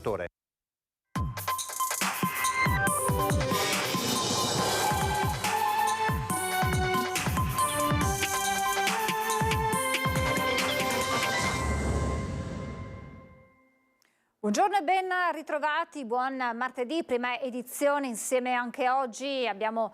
Dottore. Buongiorno e ben ritrovati, buon martedì, prima edizione. Insieme anche oggi abbiamo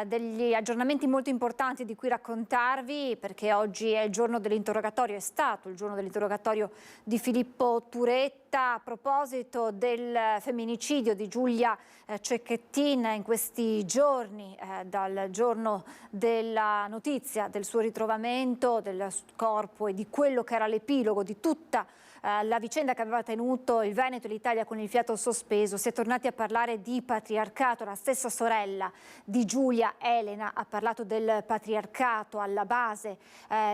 degli aggiornamenti molto importanti di cui raccontarvi, perché oggi è il giorno dell'interrogatorio, è stato il giorno dell'interrogatorio di Filippo Turetta a proposito del femminicidio di Giulia Cecchettin. In questi giorni, dal giorno della notizia del suo ritrovamento del corpo e di quello che era l'epilogo di tutta la vicenda che aveva tenuto il Veneto e l'Italia con il fiato sospeso, si è tornati a parlare di patriarcato. La stessa sorella di Giulia, Elena, ha parlato del patriarcato alla base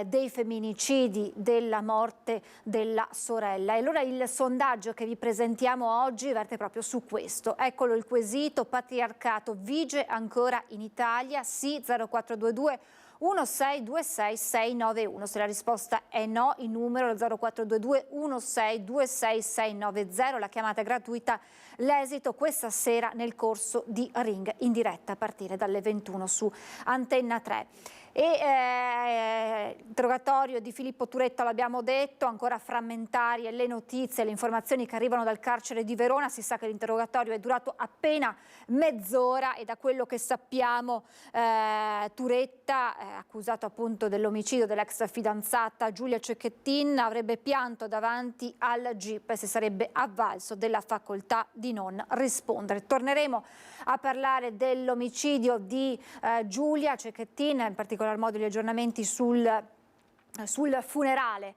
dei femminicidi, della morte della sorella. E allora il sondaggio che vi presentiamo oggi verte proprio su questo. Eccolo il quesito: patriarcato vige ancora in Italia? Sì, 0422 1626 691. Se la risposta è no, il numero è 0422 1626 690. La chiamata è gratuita, l'esito questa sera nel corso di Ring in diretta a partire dalle 21 su Antenna 3. Interrogatorio di Filippo Turetta, l'abbiamo detto, ancora frammentarie le notizie, le informazioni che arrivano dal carcere di Verona. Si sa che l'interrogatorio è durato appena mezz'ora e da quello che sappiamo Turetta, accusato appunto dell'omicidio dell'ex fidanzata Giulia Cecchettin, avrebbe pianto davanti al GIP e si sarebbe avvalso della facoltà di non rispondere. Torneremo a parlare dell'omicidio di Giulia Cecchettin, in particolar modo gli aggiornamenti sul funerale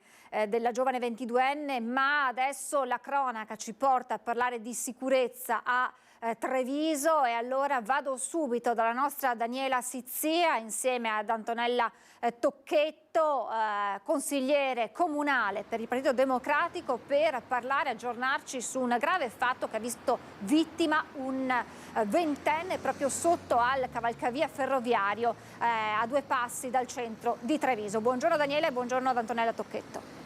della giovane 22enne, ma adesso la cronaca ci porta a parlare di sicurezza a Treviso, e allora vado subito dalla nostra Daniela Sizzia insieme ad Antonella Tocchetto, consigliere comunale per il Partito Democratico, per parlare, aggiornarci su un grave fatto che ha visto vittima un ventenne proprio sotto al cavalcavia ferroviario a 2 passi dal centro di Treviso. Buongiorno Daniela e buongiorno ad Antonella Tocchetto.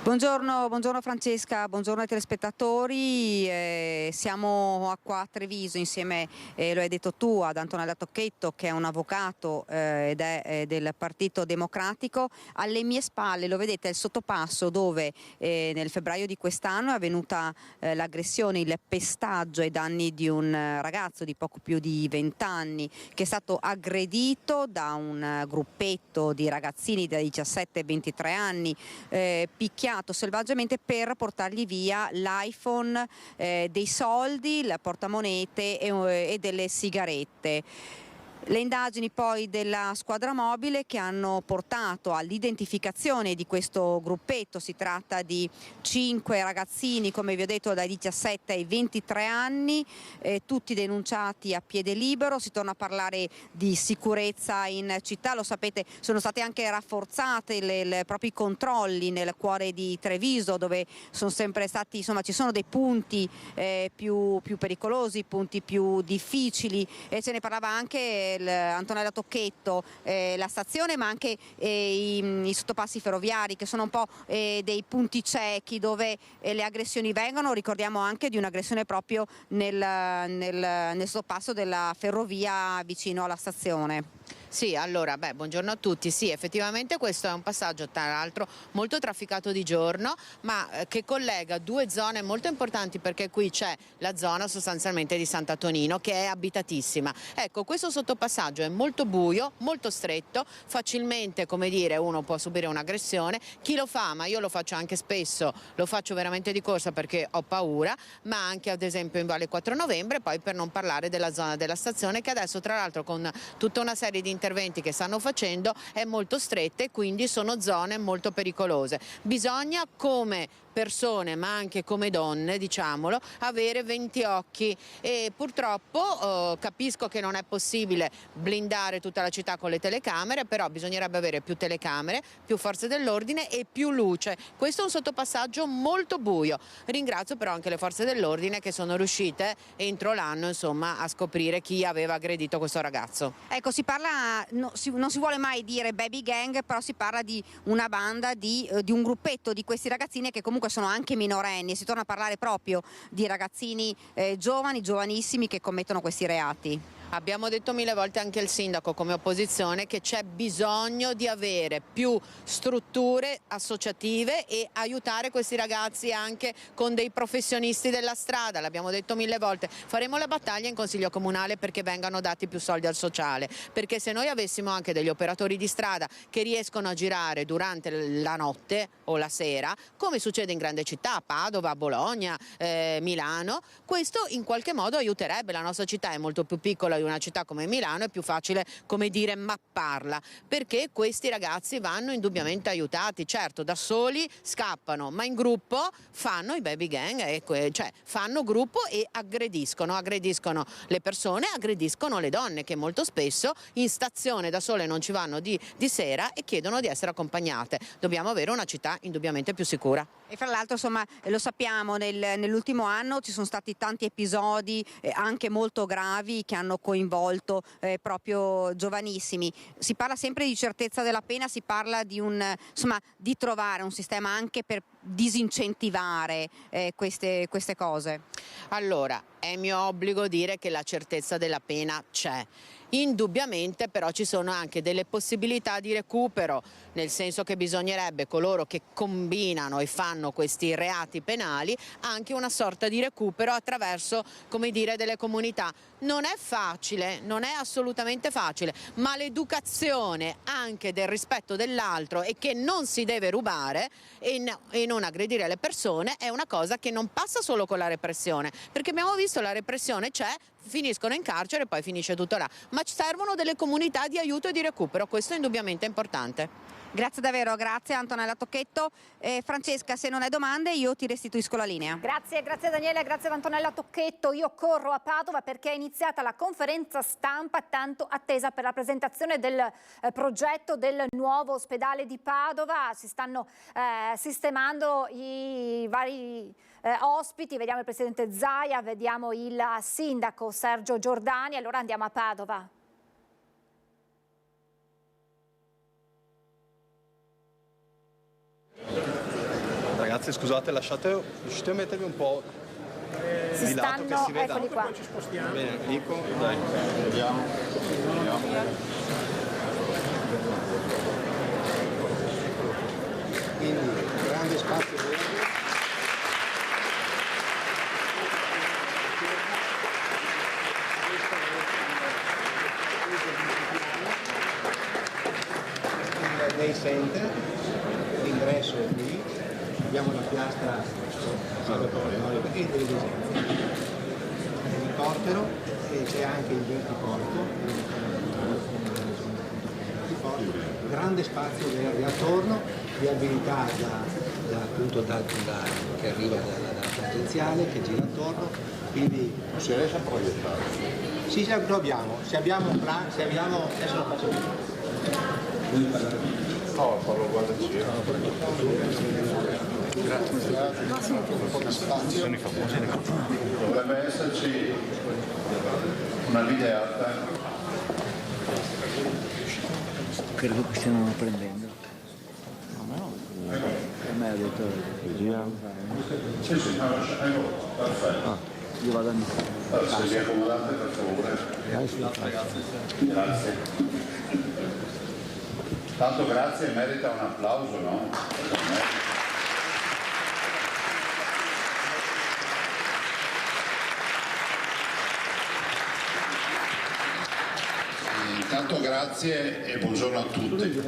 Buongiorno Francesca, buongiorno ai telespettatori. Siamo qua a Treviso insieme, lo hai detto tu, ad Antonella Tocchetto, che è un avvocato ed è del Partito Democratico. Alle mie spalle, lo vedete, è il sottopasso dove nel febbraio di quest'anno è avvenuta l'aggressione, il pestaggio ai danni di un ragazzo di poco più di 20 anni che è stato aggredito da un gruppetto di ragazzini da 17 e 23 anni, picchiato selvaggiamente per portargli via l'iPhone, dei soldi, il portamonete e delle sigarette. Le indagini poi della squadra mobile che hanno portato all'identificazione di questo gruppetto. Si tratta di 5 ragazzini, come vi ho detto, dai 17 ai 23 anni, tutti denunciati a piede libero. Si torna a parlare di sicurezza in città, lo sapete, sono stati anche rafforzati i propri controlli nel cuore di Treviso, dove sono sempre stati, insomma, ci sono dei punti più pericolosi, punti più difficili, e se ne parlava anche Antonella Tocchetto, la stazione, ma anche i sottopassi ferroviari, che sono un po' dei punti ciechi dove le aggressioni vengono. Ricordiamo anche di un'aggressione proprio nel sottopasso della ferrovia vicino alla stazione. Sì, allora, buongiorno a tutti. Sì, effettivamente questo è un passaggio, tra l'altro, molto trafficato di giorno, ma che collega 2 zone molto importanti, perché qui c'è la zona sostanzialmente di Sant'Antonino, che è abitatissima. Ecco, questo sottopassaggio è molto buio, molto stretto, facilmente, come dire, uno può subire un'aggressione. Chi lo fa, ma io lo faccio anche spesso, lo faccio veramente di corsa perché ho paura, ma anche ad esempio in Valle 4 Novembre, poi per non parlare della zona della stazione, che adesso tra l'altro con tutta una serie di interventi che stanno facendo è molto stretta, e quindi sono zone molto pericolose. Bisogna, come persone ma anche come donne, diciamolo, avere 20 occhi, e purtroppo capisco che non è possibile blindare tutta la città con le telecamere, però bisognerebbe avere più telecamere, più forze dell'ordine e più luce. Questo è un sottopassaggio molto buio. Ringrazio però anche le forze dell'ordine che sono riuscite entro l'anno, insomma, a scoprire chi aveva aggredito questo ragazzo. Ecco, si parla, non si vuole mai dire baby gang, però si parla di una banda, di un gruppetto di questi ragazzini che comunque comunque sono anche minorenni, si torna a parlare proprio di ragazzini giovani, giovanissimi che commettono questi reati. Abbiamo detto 1000 volte anche il sindaco come opposizione che c'è bisogno di avere più strutture associative e aiutare questi ragazzi anche con dei professionisti della strada, l'abbiamo detto 1000 volte. Faremo la battaglia in Consiglio Comunale perché vengano dati più soldi al sociale, perché se noi avessimo anche degli operatori di strada che riescono a girare durante la notte o la sera, come succede in grandi città, Padova, Bologna, Milano, questo in qualche modo aiuterebbe. La nostra città è molto più piccola di una città come Milano, è più facile, come dire, mapparla, perché questi ragazzi vanno indubbiamente aiutati. Certo, da soli scappano, ma in gruppo fanno i baby gang, cioè fanno gruppo e aggrediscono le persone, aggrediscono le donne che molto spesso in stazione da sole non ci vanno di sera e chiedono di essere accompagnate. Dobbiamo avere una città indubbiamente più sicura. E fra l'altro, insomma, lo sappiamo, nell'ultimo anno ci sono stati tanti episodi anche molto gravi che hanno coinvolto proprio giovanissimi. Si parla sempre di certezza della pena, si parla di di trovare un sistema anche per disincentivare queste cose. Allora, è mio obbligo dire che la certezza della pena c'è. Indubbiamente però ci sono anche delle possibilità di recupero, nel senso che bisognerebbe coloro che combinano e fanno questi reati penali anche una sorta di recupero attraverso, come dire, delle comunità. Non è facile, non è assolutamente facile, ma l'educazione anche del rispetto dell'altro e che non si deve rubare e non aggredire le persone è una cosa che non passa solo con la repressione, perché abbiamo visto la repressione c'è, finiscono in carcere e poi finisce tutto là, ma ci servono delle comunità di aiuto e di recupero, questo è indubbiamente importante. Grazie davvero, grazie Antonella Tocchetto. Francesca, se non hai domande io ti restituisco la linea. Grazie Daniele, grazie ad Antonella Tocchetto. Io corro a Padova perché è iniziata la conferenza stampa tanto attesa per la presentazione del progetto del nuovo ospedale di Padova. Si stanno sistemando i vari ospiti, vediamo il presidente Zaia, vediamo il sindaco Sergio Giordani. Allora andiamo a Padova. Ragazzi, scusate, riuscite a mettervi un po' di lato che si veda? Eccoli qua. Va bene, Nico, dai. Vediamo. Quindi, grande spazio verde. Il Day Center, l'ingresso è qui, abbiamo la piastra Salvatore e delle disegni. L'elicottero e c'è anche il vertiporto, grande spazio verde attorno, viabilità che arriva dalla tangenziale, che gira attorno, quindi non si riesce a proiettare. Sì, lo abbiamo, se abbiamo un plan, adesso lo faccio vedere. No, parlo guarda giro. Dovrebbe esserci una linea alta. Credo che stiamo prendendo. No. A me ha detto che giriamo. Sì, perfetto. Io vado a Se vi accomodate per favore. Grazie. Tanto grazie, merita un applauso, no? Intanto grazie e buongiorno a tutti.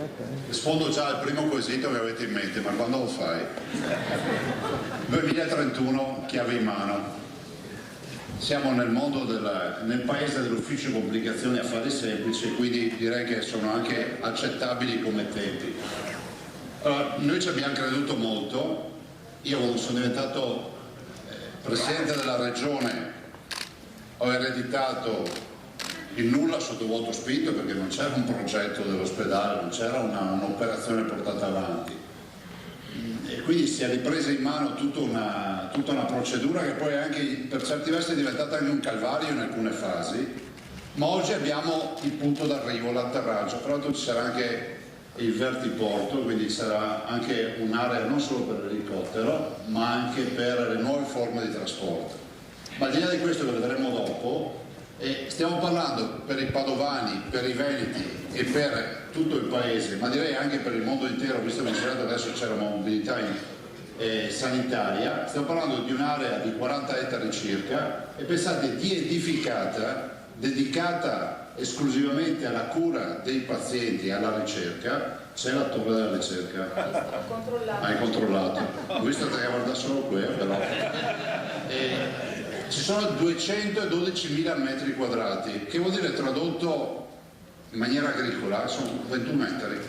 Rispondo già al primo quesito che avete in mente, ma quando lo fai? 2031, chiave in mano. Siamo nel mondo nel paese dell'ufficio complicazioni e affari semplici, quindi direi che sono anche accettabili come tempi. Allora, noi ci abbiamo creduto molto. Io sono diventato presidente della regione, ho ereditato il nulla sotto vuoto spinto perché non c'era un progetto dell'ospedale, non c'era un'operazione portata avanti. E quindi si è ripresa in mano tutta una procedura che poi anche per certi versi è diventata anche un calvario in alcune fasi, ma oggi abbiamo il punto d'arrivo, l'atterraggio, però ci sarà anche il vertiporto, quindi sarà anche un'area non solo per l'elicottero ma anche per le nuove forme di trasporto. Ma al di là di questo che vedremo dopo, stiamo parlando per i padovani, per i veneti e per tutto il paese, ma direi anche per il mondo intero, visto che adesso c'è la mobilità sanitaria, stiamo parlando di un'area di 40 ettari circa e pensate di edificata, dedicata esclusivamente alla cura dei pazienti e alla ricerca. C'è la torre della ricerca? Hai controllato? Ho visto che guarda solo quello, però. Ci sono 212.000 metri quadrati, che vuol dire tradotto in maniera agricola, sono 21 ettari,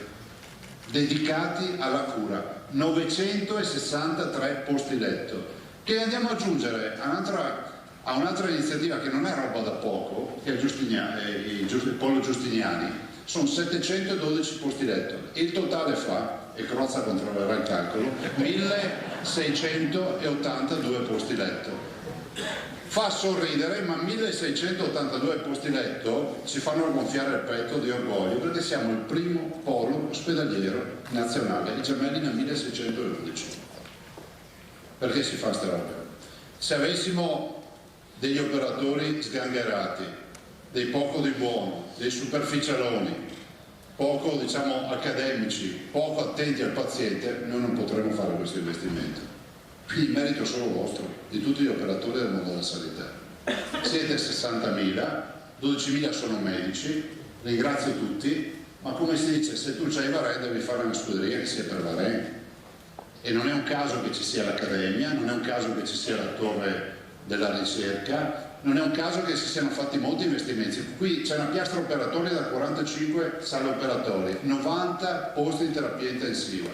dedicati alla cura, 963 posti letto, che andiamo ad aggiungere a un'altra iniziativa che non è roba da poco, che è il Polo Giustiniani, sono 712 posti letto, il totale fa, e Crozza controllerà il calcolo, 1682 posti letto. Fa sorridere, ma 1682 posti letto ci fanno gonfiare il petto di orgoglio, perché siamo il primo polo ospedaliero nazionale, i Gemelli nel 1611. Perché si fa sta roba? Se avessimo degli operatori sgangherati, dei poco di buono, dei superficialoni, poco accademici, poco attenti al paziente, noi non potremmo fare questo investimento. Quindi il merito è solo vostro, di tutti gli operatori del mondo della sanità. Siete 60.000, 12.000 sono medici, ringrazio tutti, ma come si dice, se tu c'hai Varese devi fare una scuderia che sia per Varese. E non è un caso che ci sia l'Accademia, non è un caso che ci sia la torre della ricerca, non è un caso che si siano fatti molti investimenti. Qui c'è una piastra operatoria da 45 sale operatori, 90 posti di terapia intensiva.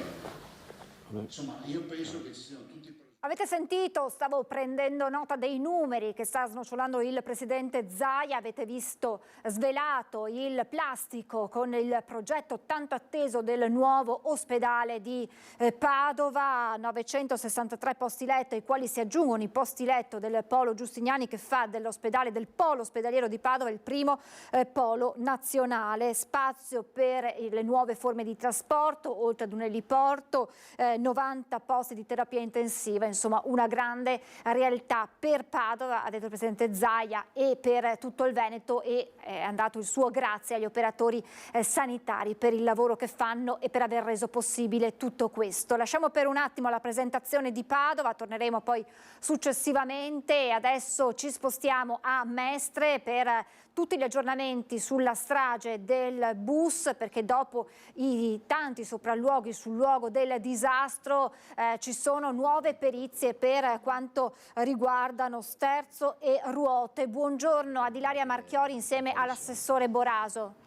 Insomma, io penso che ci siano tutti... Avete sentito, stavo prendendo nota dei numeri che sta snocciolando il presidente Zaia, avete visto svelato il plastico con il progetto tanto atteso del nuovo ospedale di Padova, 963 posti letto ai quali si aggiungono i posti letto del Polo Giustiniani che fa dell'ospedale, del Polo ospedaliero di Padova il primo polo nazionale, spazio per le nuove forme di trasporto, oltre ad un eliporto, 90 posti di terapia intensiva. Insomma, una grande realtà per Padova, ha detto il presidente Zaia, e per tutto il Veneto, e è andato il suo grazie agli operatori sanitari per il lavoro che fanno e per aver reso possibile tutto questo. Lasciamo per un attimo la presentazione di Padova, torneremo poi successivamente. Adesso ci spostiamo a Mestre per tutti gli aggiornamenti sulla strage del bus, perché dopo i tanti sopralluoghi sul luogo del disastro ci sono nuove perizie per quanto riguardano sterzo e ruote. Buongiorno ad Ilaria Marchiori insieme all'assessore Boraso.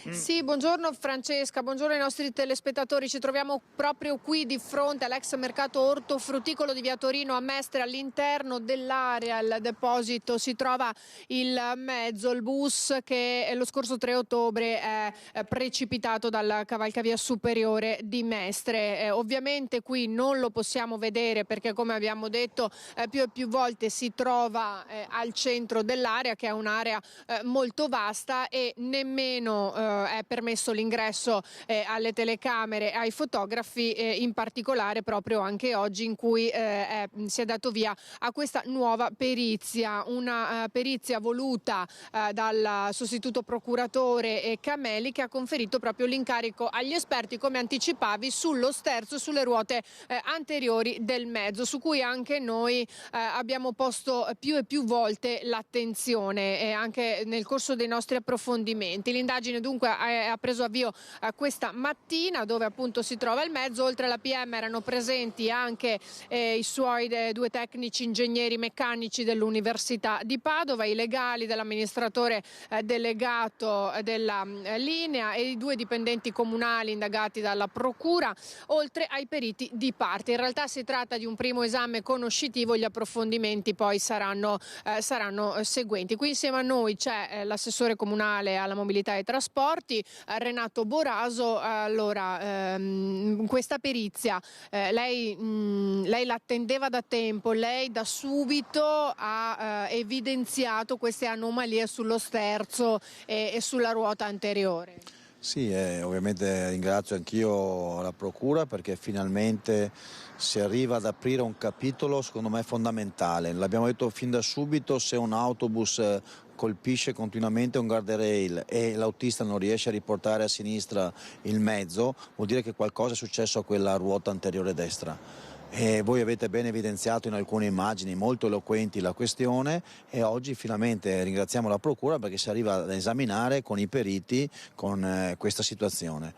Sì, buongiorno Francesca, buongiorno ai nostri telespettatori. Ci troviamo proprio qui di fronte all'ex mercato ortofrutticolo di Via Torino a Mestre. All'interno dell'area, al deposito, si trova il mezzo, il bus che lo scorso 3 ottobre è precipitato dalla cavalcavia superiore di Mestre. Ovviamente qui non lo possiamo vedere perché, come abbiamo detto più e più volte, si trova al centro dell'area, che è un'area molto vasta, e nemmeno è permesso l'ingresso alle telecamere, ai fotografi, in particolare proprio anche oggi in cui si è dato via a questa nuova perizia, una perizia voluta dal sostituto procuratore Cameli, che ha conferito proprio l'incarico agli esperti, come anticipavi, sullo sterzo e sulle ruote anteriori del mezzo, su cui anche noi abbiamo posto più e più volte l'attenzione anche nel corso dei nostri approfondimenti. L'indagine dunque ha preso avvio questa mattina, dove appunto si trova il mezzo. Oltre alla PM erano presenti anche i suoi 2 tecnici ingegneri meccanici dell'Università di Padova, i legali dell'amministratore delegato della linea e i 2 dipendenti comunali indagati dalla procura, oltre ai periti di parte. In realtà si tratta di un primo esame conoscitivo, gli approfondimenti poi saranno seguenti. Qui insieme a noi c'è l'assessore comunale alla mobilità e trasporti Renato Boraso. Allora, questa perizia lei l'attendeva da tempo, lei da subito ha evidenziato queste anomalie sullo sterzo e sulla ruota anteriore. Sì, ovviamente ringrazio anch'io la Procura perché finalmente si arriva ad aprire un capitolo secondo me fondamentale. L'abbiamo detto fin da subito, se un autobus colpisce continuamente un guardrail e l'autista non riesce a riportare a sinistra il mezzo, vuol dire che qualcosa è successo a quella ruota anteriore destra. E voi avete ben evidenziato in alcune immagini molto eloquenti la questione e oggi finalmente ringraziamo la Procura perché si arriva ad esaminare con i periti questa situazione,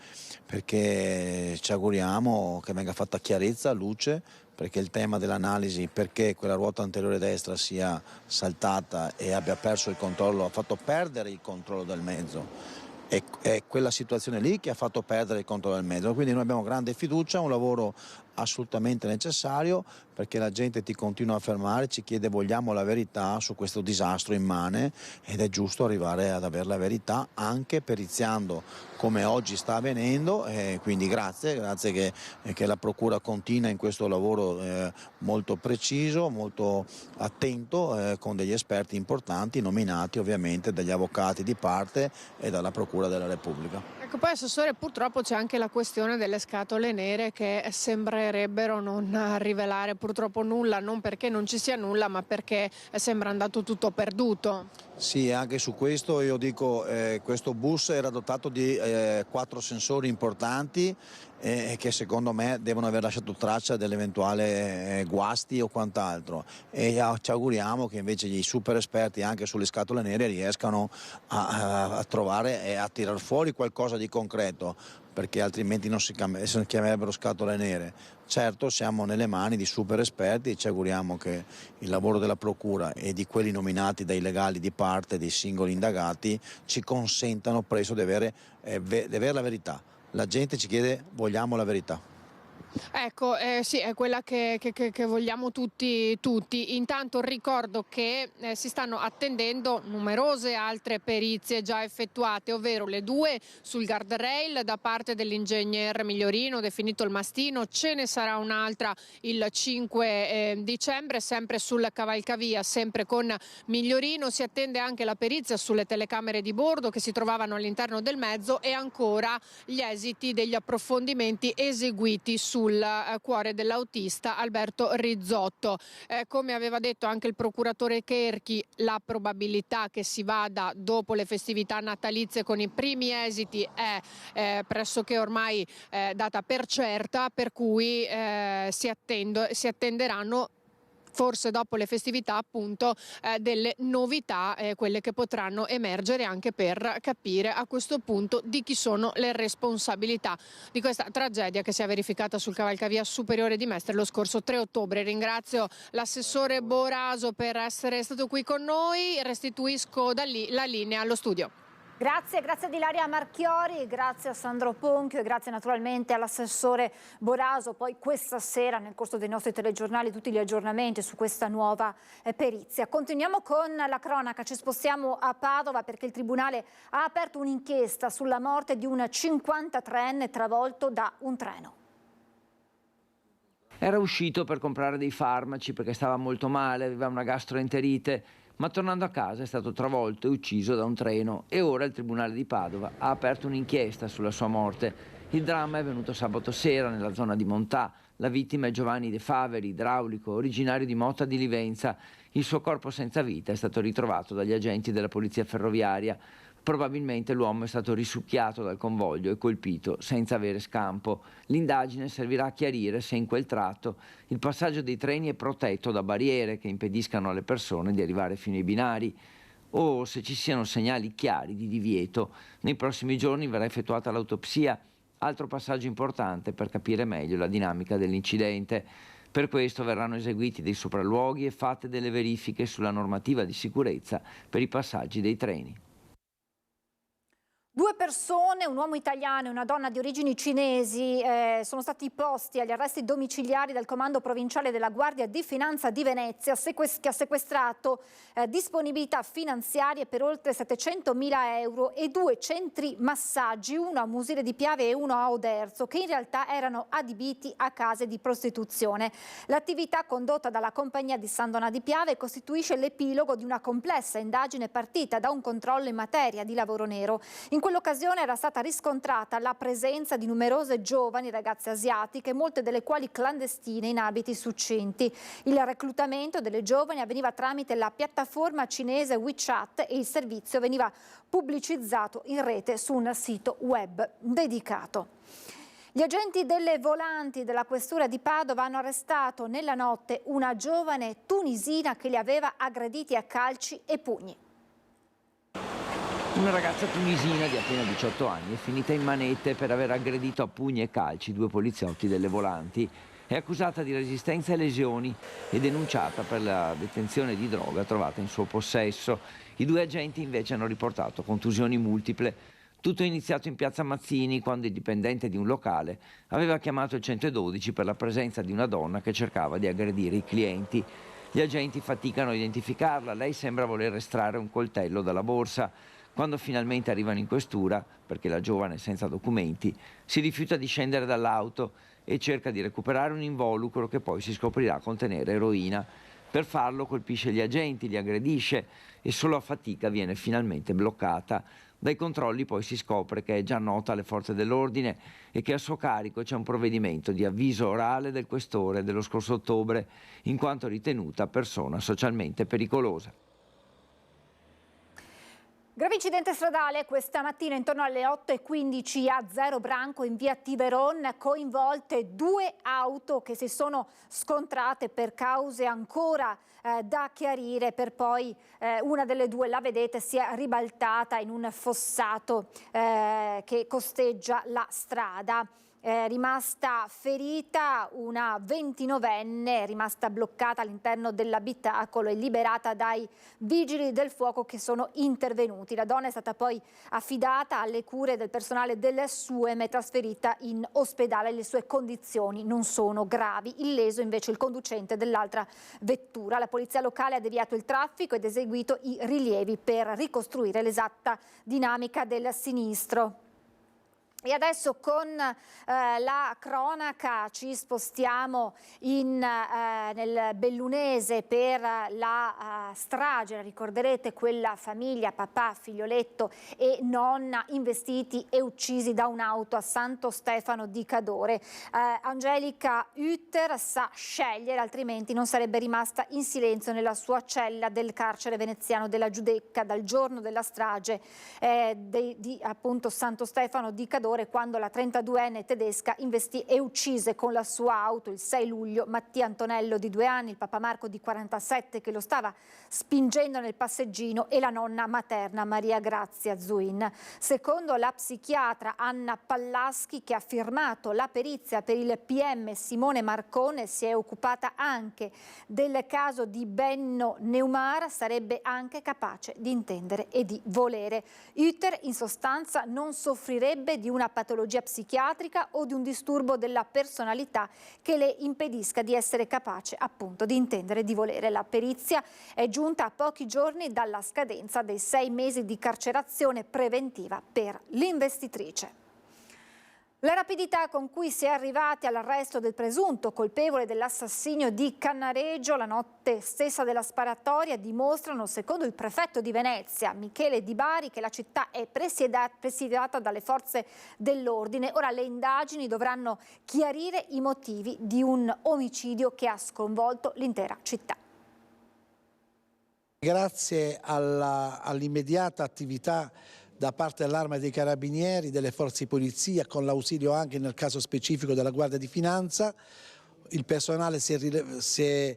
perché ci auguriamo che venga fatta chiarezza, luce, perché il tema dell'analisi perché quella ruota anteriore destra sia saltata e abbia perso il controllo, ha fatto perdere il controllo del mezzo. È quella situazione lì che ha fatto perdere il controllo del mezzo, quindi noi abbiamo grande fiducia, un lavoro assolutamente necessario perché la gente ti continua a fermare, ci chiede vogliamo la verità su questo disastro immane ed è giusto arrivare ad avere la verità anche periziando come oggi sta avvenendo, quindi grazie che la Procura continua in questo lavoro molto preciso, molto attento con degli esperti importanti nominati ovviamente dagli avvocati di parte e dalla Procura della Repubblica. Ecco, poi Assessore, purtroppo c'è anche la questione delle scatole nere che sembrerebbero non rivelare purtroppo nulla, non perché non ci sia nulla, ma perché sembra andato tutto perduto. Sì, anche su questo io dico questo bus era dotato di 4 sensori importanti che secondo me devono aver lasciato traccia dell'eventuale guasti o quant'altro e ci auguriamo che invece gli super esperti anche sulle scatole nere riescano a trovare e a tirar fuori qualcosa di concreto, perché altrimenti non si chiamerebbero scatole nere. Certo siamo nelle mani di super esperti e ci auguriamo che il lavoro della Procura e di quelli nominati dai legali di parte, dei singoli indagati, ci consentano presto di avere la verità. La gente ci chiede vogliamo la verità. Ecco, sì, è quella che vogliamo tutti. Intanto ricordo che si stanno attendendo numerose altre perizie già effettuate, ovvero le 2 sul guardrail da parte dell'ingegner Migliorino, definito il mastino. Ce ne sarà un'altra il 5 dicembre, sempre sul cavalcavia, sempre con Migliorino. Si attende anche la perizia sulle telecamere di bordo che si trovavano all'interno del mezzo e ancora gli esiti degli approfondimenti eseguiti sul cuore dell'autista Alberto Rizzotto. Come aveva detto anche il procuratore Cherchi, la probabilità che si vada dopo le festività natalizie con i primi esiti è pressoché ormai data per certa, per cui si attenderanno forse dopo le festività appunto delle novità, quelle che potranno emergere anche per capire a questo punto di chi sono le responsabilità di questa tragedia che si è verificata sul cavalcavia Superiore di Mestre lo scorso 3 ottobre. Ringrazio l'assessore Boraso per essere stato qui con noi, restituisco da lì la linea allo studio. Grazie ad Ilaria Marchiori, grazie a Sandro Ponchio e grazie naturalmente all'assessore Boraso. Poi questa sera nel corso dei nostri telegiornali tutti gli aggiornamenti su questa nuova perizia. Continuiamo con la cronaca, ci spostiamo a Padova perché il Tribunale ha aperto un'inchiesta sulla morte di un 53enne travolto da un treno. Era uscito per comprare dei farmaci perché stava molto male, aveva una gastroenterite, ma tornando a casa è stato travolto e ucciso da un treno e ora il Tribunale di Padova ha aperto un'inchiesta sulla sua morte. Il dramma è venuto sabato sera nella zona di Montà. La vittima è Giovanni De Faveri, idraulico, originario di Motta di Livenza. Il suo corpo senza vita è stato ritrovato dagli agenti della polizia ferroviaria. Probabilmente l'uomo è stato risucchiato dal convoglio e colpito senza avere scampo. L'indagine servirà a chiarire se in quel tratto il passaggio dei treni è protetto da barriere che impediscano alle persone di arrivare fino ai binari o se ci siano segnali chiari di divieto. Nei prossimi giorni verrà effettuata l'autopsia, altro passaggio importante per capire meglio la dinamica dell'incidente. Per questo verranno eseguiti dei sopralluoghi e fatte delle verifiche sulla normativa di sicurezza per i passaggi dei treni. 2 persone, un uomo italiano e una donna di origini cinesi, sono stati posti agli arresti domiciliari dal Comando Provinciale della Guardia di Finanza di Venezia, che ha sequestrato disponibilità finanziarie per oltre 700.000 euro e 2 centri massaggi, uno a Musile di Piave e uno a Oderzo, che in realtà erano adibiti a case di prostituzione. L'attività condotta dalla compagnia di San Donà di Piave costituisce l'epilogo di una complessa indagine partita da un controllo in materia di lavoro nero. In quell'occasione occasione era stata riscontrata la presenza di numerose giovani ragazze asiatiche, molte delle quali clandestine in abiti succinti. Il reclutamento delle giovani avveniva tramite la piattaforma cinese WeChat e il servizio veniva pubblicizzato in rete su un sito web dedicato. Gli agenti delle volanti della questura di Padova hanno arrestato nella notte una giovane tunisina che li aveva aggrediti a calci e pugni. Una ragazza tunisina di appena 18 anni è finita in manette per aver aggredito a pugni e calci 2 poliziotti delle volanti. È accusata di resistenza e lesioni e denunciata per la detenzione di droga trovata in suo possesso. I 2 agenti invece hanno riportato contusioni multiple. Tutto è iniziato in piazza Mazzini quando il dipendente di un locale aveva chiamato il 112 per la presenza di una donna che cercava di aggredire i clienti. Gli agenti faticano a identificarla, lei sembra voler estrarre un coltello dalla borsa. Quando finalmente arrivano in questura, perché la giovane senza documenti si rifiuta di scendere dall'auto e cerca di recuperare un involucro che poi si scoprirà contenere eroina. Per farlo colpisce gli agenti, li aggredisce e solo a fatica viene finalmente bloccata. Dai controlli poi si scopre che è già nota alle forze dell'ordine e che a suo carico c'è un provvedimento di avviso orale del questore dello scorso ottobre, in quanto ritenuta persona socialmente pericolosa. Grave incidente stradale questa mattina intorno alle 8:15 a Zero Branco in via Tiveron, coinvolte 2 auto che si sono scontrate per cause ancora da chiarire, per poi una delle 2, la vedete, si è ribaltata in un fossato che costeggia la strada. Rimasta ferita una 29enne, rimasta bloccata all'interno dell'abitacolo e liberata dai vigili del fuoco che sono intervenuti. La donna è stata poi affidata alle cure del personale del SUEM e trasferita in ospedale. Le sue condizioni non sono gravi. Illeso invece il conducente dell'altra vettura. La polizia locale ha deviato il traffico ed eseguito i rilievi per ricostruire l'esatta dinamica del sinistro. E adesso con la cronaca ci spostiamo nel Bellunese per la strage, ricorderete quella famiglia, papà, figlioletto e nonna investiti e uccisi da un'auto a Santo Stefano di Cadore. Angelica Hutter sa scegliere, altrimenti non sarebbe rimasta in silenzio nella sua cella del carcere veneziano della Giudecca dal giorno della strage di appunto Santo Stefano di Cadore, quando la 32enne tedesca investì e uccise con la sua auto il 6 luglio Mattia Antonello di 2 anni, il papà Marco di 47 che lo stava spingendo nel passeggino e la nonna materna Maria Grazia Zuin. Secondo la psichiatra Anna Pallaschi, che ha firmato la perizia per il PM Simone Marcone, si è occupata anche del caso di Benno Neumar, sarebbe anche capace di intendere e di volere. Hutter in sostanza non soffrirebbe di una patologia psichiatrica o di un disturbo della personalità che le impedisca di essere capace appunto di intendere e di volere. La perizia è giunta a pochi giorni dalla scadenza dei 6 mesi di carcerazione preventiva per l'investitrice. La rapidità con cui si è arrivati all'arresto del presunto colpevole dell'assassinio di Cannareggio la notte stessa della sparatoria dimostrano, secondo il prefetto di Venezia, Michele Di Bari, che la città è presidiata dalle forze dell'ordine. Ora le indagini dovranno chiarire i motivi di un omicidio che ha sconvolto l'intera città. Grazie all'immediata attività da parte dell'Arma dei Carabinieri, delle forze di polizia, con l'ausilio anche nel caso specifico della Guardia di Finanza, il personale si è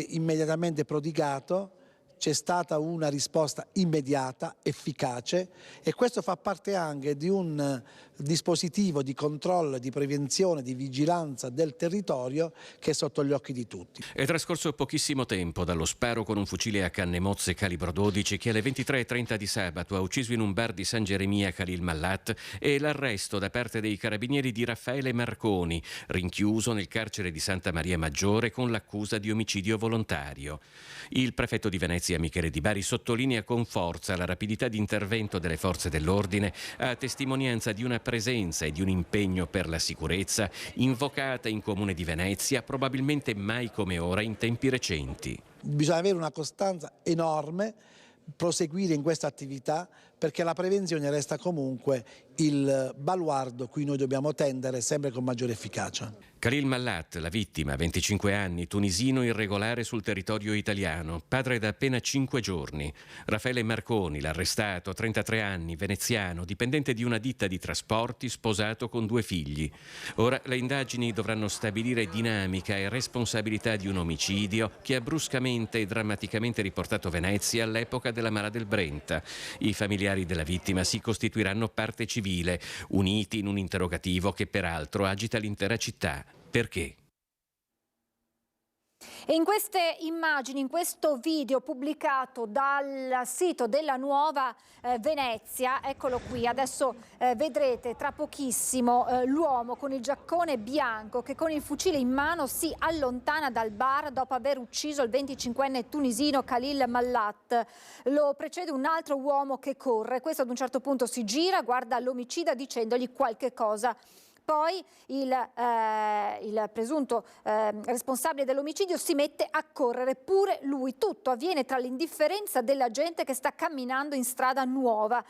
immediatamente prodigato, c'è stata una risposta immediata, efficace, e questo fa parte anche di un dispositivo di controllo, di prevenzione, di vigilanza del territorio che è sotto gli occhi di tutti. È trascorso pochissimo tempo dallo sparo con un fucile a canne mozze calibro 12 che alle 23:30 di sabato ha ucciso in un bar di San Geremia Khalil Mallat e l'arresto da parte dei carabinieri di Raffaele Marconi, rinchiuso nel carcere di Santa Maria Maggiore con l'accusa di omicidio volontario. Il prefetto di Venezia Michele Di Bari sottolinea con forza la rapidità di intervento delle forze dell'ordine a testimonianza di una presenza e di un impegno per la sicurezza invocata in Comune di Venezia probabilmente mai come ora in tempi recenti. Bisogna avere una costanza enorme proseguire in questa attività, perché la prevenzione resta comunque il baluardo cui noi dobbiamo tendere sempre con maggiore efficacia. Khalil Mallat, la vittima, 25 anni, tunisino irregolare sul territorio italiano, padre da appena 5 giorni. Raffaele Marconi, l'arrestato, 33 anni, veneziano, dipendente di una ditta di trasporti, sposato con 2 figli. Ora le indagini dovranno stabilire dinamica e responsabilità di un omicidio che ha bruscamente e drammaticamente riportato Venezia all'epoca della Mara del Brenta. I familiari della vittima si costituiranno parte civile, uniti in un interrogativo che peraltro agita l'intera città. Perché? E in queste immagini, in questo video pubblicato dal sito della Nuova Venezia, eccolo qui, adesso vedrete tra pochissimo l'uomo con il giaccone bianco che con il fucile in mano si allontana dal bar dopo aver ucciso il 25enne tunisino Khalil Mallat. Lo precede un altro uomo che corre, questo ad un certo punto si gira, guarda l'omicida dicendogli qualche cosa. Poi il presunto responsabile dell'omicidio si mette a correre pure lui. Tutto avviene tra l'indifferenza della gente che sta camminando in strada nuova.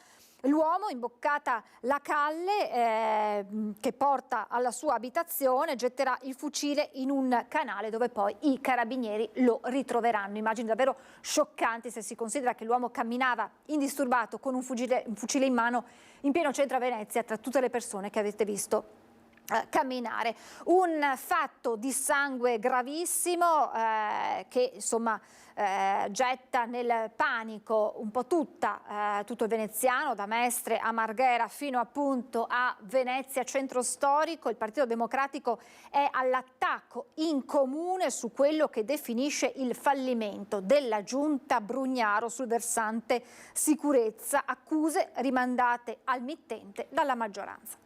L'uomo, imboccata la calle che porta alla sua abitazione, getterà il fucile in un canale dove poi i carabinieri lo ritroveranno. Immagini davvero scioccanti se si considera che l'uomo camminava indisturbato con un fucile in mano in pieno centro a Venezia, tra tutte le persone che avete visto camminare. Un fatto di sangue gravissimo che insomma getta nel panico un po' tutto il veneziano, da Mestre a Marghera fino appunto a Venezia centro storico. Il Partito Democratico è all'attacco in comune su quello che definisce il fallimento della giunta Brugnaro sul versante sicurezza, accuse rimandate al mittente dalla maggioranza.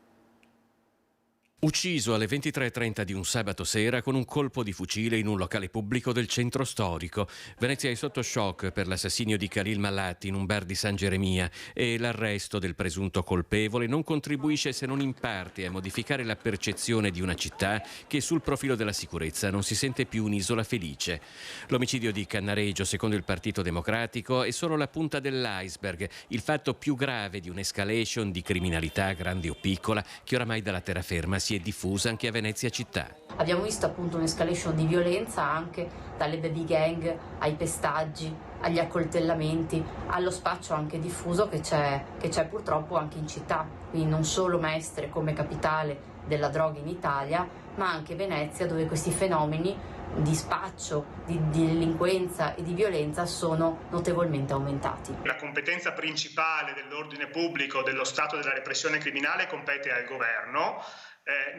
Ucciso alle 23:30 di un sabato sera con un colpo di fucile in un locale pubblico del centro storico. Venezia è sotto shock per l'assassinio di Khalil Mallat in un bar di San Geremia e l'arresto del presunto colpevole non contribuisce se non in parte a modificare la percezione di una città che sul profilo della sicurezza non si sente più un'isola felice. L'omicidio di Cannareggio, secondo il Partito Democratico, è solo la punta dell'iceberg, il fatto più grave di un'escalation di criminalità, grande o piccola, che oramai dalla terraferma si è diffusa anche a Venezia città. Abbiamo visto appunto un'escalation di violenza anche dalle baby gang ai pestaggi, agli accoltellamenti, allo spaccio anche diffuso che c'è purtroppo anche in città, quindi non solo Mestre come capitale della droga in Italia, ma anche Venezia, dove questi fenomeni di spaccio, di delinquenza e di violenza sono notevolmente aumentati. La competenza principale dell'ordine pubblico, dello Stato della repressione criminale compete al governo.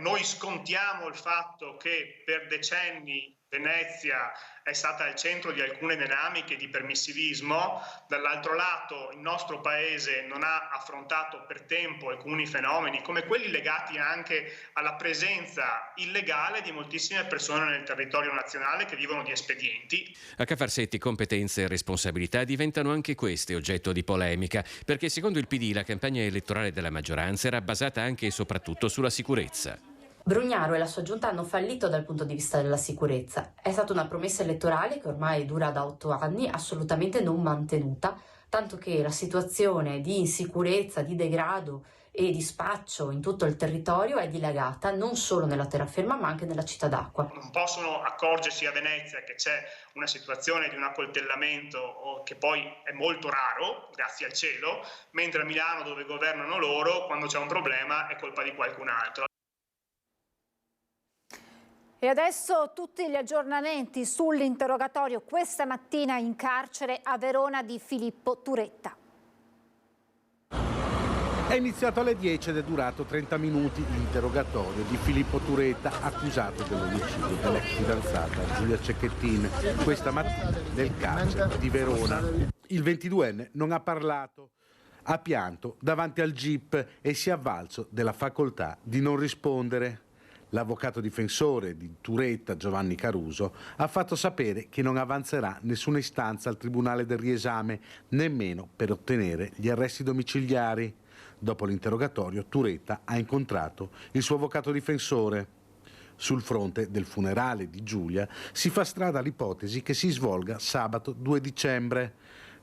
Noi scontiamo il fatto che per decenni Venezia è stata al centro di alcune dinamiche di permissivismo, dall'altro lato il nostro paese non ha affrontato per tempo alcuni fenomeni come quelli legati anche alla presenza illegale di moltissime persone nel territorio nazionale che vivono di espedienti. A Cafarsetti competenze e responsabilità diventano anche queste oggetto di polemica, perché secondo il PD la campagna elettorale della maggioranza era basata anche e soprattutto sulla sicurezza. Brugnaro e la sua giunta hanno fallito dal punto di vista della sicurezza. È stata una promessa elettorale che ormai dura da 8 anni, assolutamente non mantenuta, tanto che la situazione di insicurezza, di degrado e di spaccio in tutto il territorio è dilagata non solo nella terraferma ma anche nella città d'acqua. Non possono accorgersi a Venezia che c'è una situazione di un accoltellamento che poi è molto raro, grazie al cielo, mentre a Milano, dove governano loro, quando c'è un problema è colpa di qualcun altro. E adesso tutti gli aggiornamenti sull'interrogatorio questa mattina in carcere a Verona di Filippo Turetta. È iniziato alle 10 ed è durato 30 minuti l'interrogatorio di Filippo Turetta, accusato dell'omicidio dell'ex fidanzata Giulia Cecchettin, questa mattina nel carcere di Verona. Il 22enne non ha parlato, ha pianto davanti al GIP e si è avvalso della facoltà di non rispondere. L'avvocato difensore di Turetta, Giovanni Caruso, ha fatto sapere che non avanzerà nessuna istanza al Tribunale del riesame, nemmeno per ottenere gli arresti domiciliari. Dopo l'interrogatorio, Turetta ha incontrato il suo avvocato difensore. Sul fronte del funerale di Giulia si fa strada l'ipotesi che si svolga sabato 2 dicembre.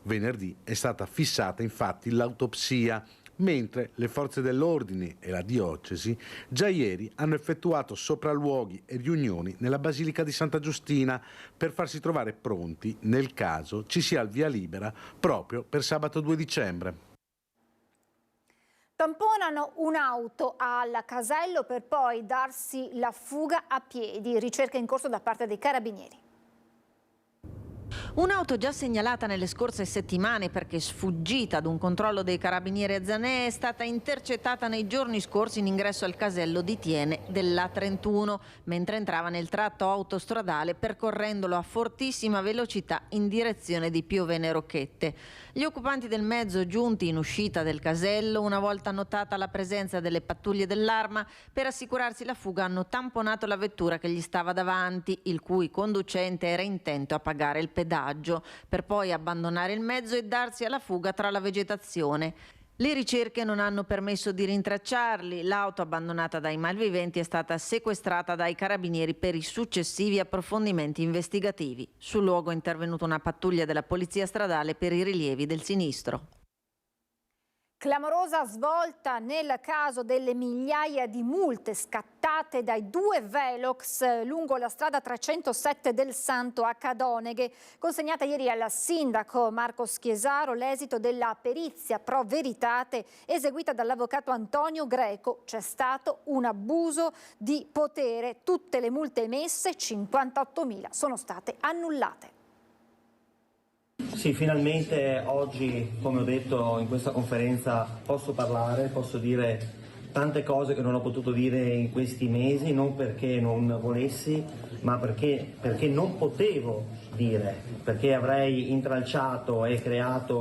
Venerdì è stata fissata infatti l'autopsia, mentre le forze dell'ordine e la diocesi già ieri hanno effettuato sopralluoghi e riunioni nella Basilica di Santa Giustina per farsi trovare pronti nel caso ci sia il via libera proprio per sabato 2 dicembre. Tamponano un'auto al casello per poi darsi la fuga a piedi. Ricerca in corso da parte dei carabinieri. Un'auto già segnalata nelle scorse settimane perché sfuggita ad un controllo dei carabinieri a Zanè è stata intercettata nei giorni scorsi in ingresso al casello di Thiene dell'A31 mentre entrava nel tratto autostradale percorrendolo a fortissima velocità in direzione di Piovene Rocchette. Gli occupanti del mezzo giunti in uscita del casello, una volta notata la presenza delle pattuglie dell'Arma, per assicurarsi la fuga hanno tamponato la vettura che gli stava davanti, il cui conducente era intento a pagare il pedaggio, per poi abbandonare il mezzo e darsi alla fuga tra la vegetazione. Le ricerche non hanno permesso di rintracciarli. L'auto abbandonata dai malviventi è stata sequestrata dai carabinieri per i successivi approfondimenti investigativi. Sul luogo è intervenuta una pattuglia della polizia stradale per i rilievi del sinistro. Clamorosa svolta nel caso delle migliaia di multe scattate dai 2 Velox lungo la strada 307 del Santo a Cadoneghe. Consegnata ieri al sindaco Marco Schiesaro l'esito della perizia pro veritate eseguita dall'avvocato Antonio Greco. C'è stato un abuso di potere. Tutte le multe emesse, 58.000, sono state annullate. Sì, finalmente oggi, come ho detto in questa conferenza, posso parlare, posso dire tante cose che non ho potuto dire in questi mesi, non perché non volessi, ma perché non potevo dire, perché avrei intralciato e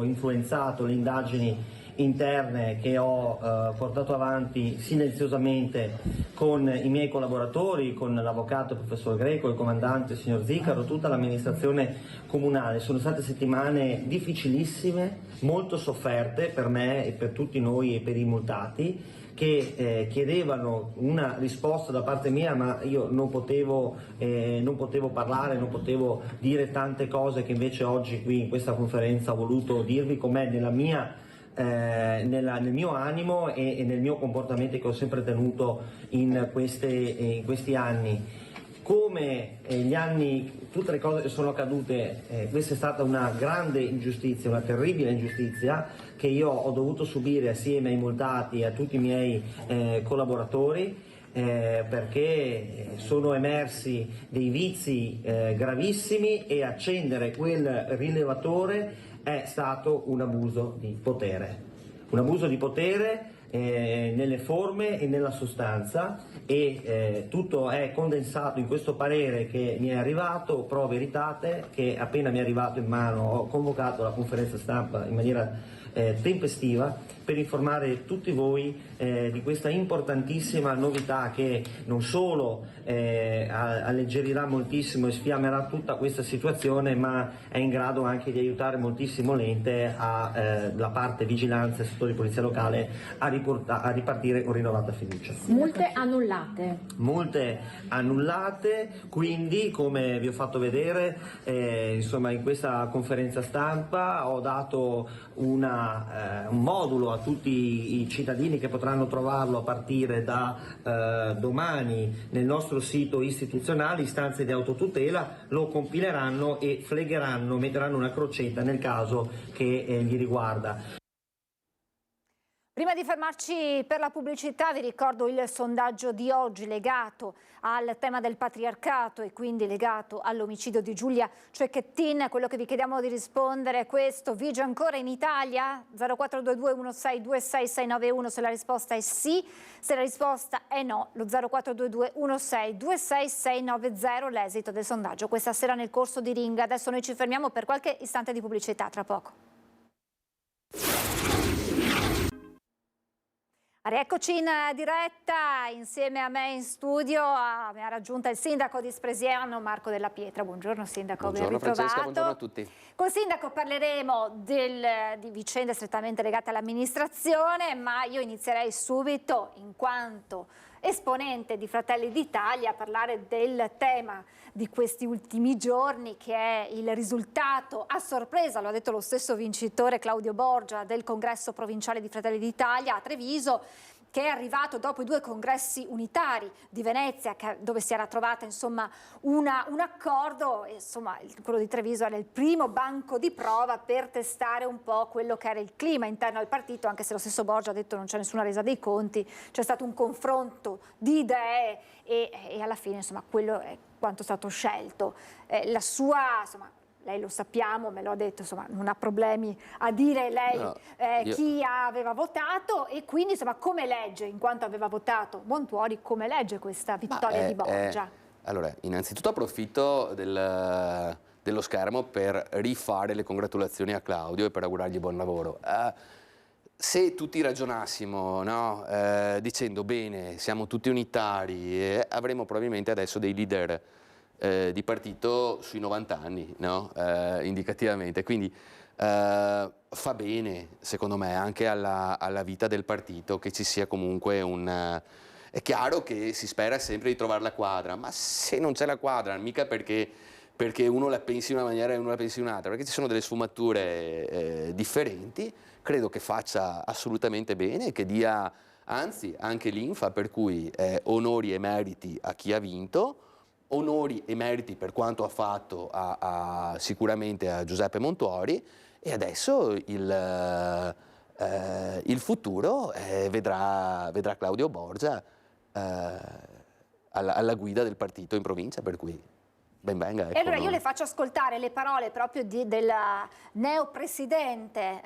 influenzato le indagini interne che ho portato avanti silenziosamente con i miei collaboratori, con l'avvocato professor Greco, il comandante signor Zicaro, tutta l'amministrazione comunale. Sono state settimane difficilissime, molto sofferte per me e per tutti noi e per i multati, che chiedevano una risposta da parte mia, ma io non potevo parlare, non potevo dire tante cose che invece oggi qui in questa conferenza ho voluto dirvi, com'è nel mio animo e nel mio comportamento che ho sempre tenuto in questi anni. Come gli anni, tutte le cose che sono accadute, questa è stata una grande ingiustizia, una terribile ingiustizia che io ho dovuto subire assieme ai multati e a tutti i miei collaboratori, perché sono emersi dei vizi gravissimi e accendere quel rilevatore è stato un abuso di potere. Un abuso di potere nelle forme e nella sostanza, e tutto è condensato in questo parere che mi è arrivato pro veritate, che appena mi è arrivato in mano ho convocato la conferenza stampa in maniera tempestiva per informare tutti voi di questa importantissima novità che non solo alleggerirà moltissimo e sfiammerà tutta questa situazione, ma è in grado anche di aiutare moltissimo l'ente, la parte vigilanza e settore di polizia locale a ripartire con rinnovata fiducia. Multe annullate. Molte annullate, quindi come vi ho fatto vedere insomma in questa conferenza stampa ho dato un modulo a tutti i cittadini che potranno trovarlo a partire da domani nel nostro sito istituzionale, istanze di autotutela, lo compileranno e flegheranno, metteranno una crocetta nel caso che gli riguarda. Prima di fermarci per la pubblicità vi ricordo il sondaggio di oggi legato al tema del patriarcato e quindi legato all'omicidio di Giulia Cecchettin. Quello che vi chiediamo di rispondere è questo: vige ancora in Italia? 0422 16 26691 se la risposta è sì, se la risposta è no lo 0422 16 26690 l'esito del sondaggio questa sera nel corso di Ring. Adesso noi ci fermiamo per qualche istante di pubblicità, tra poco. Rieccoci in diretta, insieme a me in studio mi ha raggiunta il sindaco di Spresiano, Marco Della Pietra. Buongiorno sindaco, ben ritrovato. Francesca, buongiorno a tutti. Col sindaco parleremo di vicende strettamente legate all'amministrazione, ma io inizierei subito in quanto esponente di Fratelli d'Italia, a parlare del tema di questi ultimi giorni, che è il risultato a sorpresa, lo ha detto lo stesso vincitore Claudio Borgia, del congresso provinciale di Fratelli d'Italia a Treviso, che è arrivato dopo i 2 congressi unitari di Venezia, dove si era trovata insomma un accordo. Insomma, quello di Treviso era il primo banco di prova per testare un po' quello che era il clima interno al partito, anche se lo stesso Borgia ha detto non c'è nessuna resa dei conti, c'è stato un confronto di idee e alla fine insomma quello è quanto è stato scelto. La sua, insomma, lei lo sappiamo, me lo ha detto, insomma, non ha problemi a dire lei chi aveva votato, e quindi insomma come legge, in quanto aveva votato Montuori, come legge questa vittoria di Borgia? Allora, innanzitutto approfitto dello schermo per rifare le congratulazioni a Claudio e per augurargli buon lavoro. Se tutti ragionassimo, no, dicendo bene, siamo tutti unitari, avremmo probabilmente adesso dei leader di partito sui 90 anni, no? Indicativamente, quindi fa bene secondo me anche alla vita del partito che ci sia comunque è chiaro che si spera sempre di trovare la quadra, ma se non c'è la quadra mica perché uno la pensi in una maniera e uno la pensi in un'altra, perché ci sono delle sfumature differenti. Credo che faccia assolutamente bene, che dia anzi anche linfa, per cui onori e meriti a chi ha vinto, onori e meriti per quanto ha fatto sicuramente a Giuseppe Montuori, e adesso il futuro vedrà Claudio Borgia alla guida del partito in provincia, per cui ben venga. Ecco, e allora io le faccio ascoltare le parole proprio del neopresidente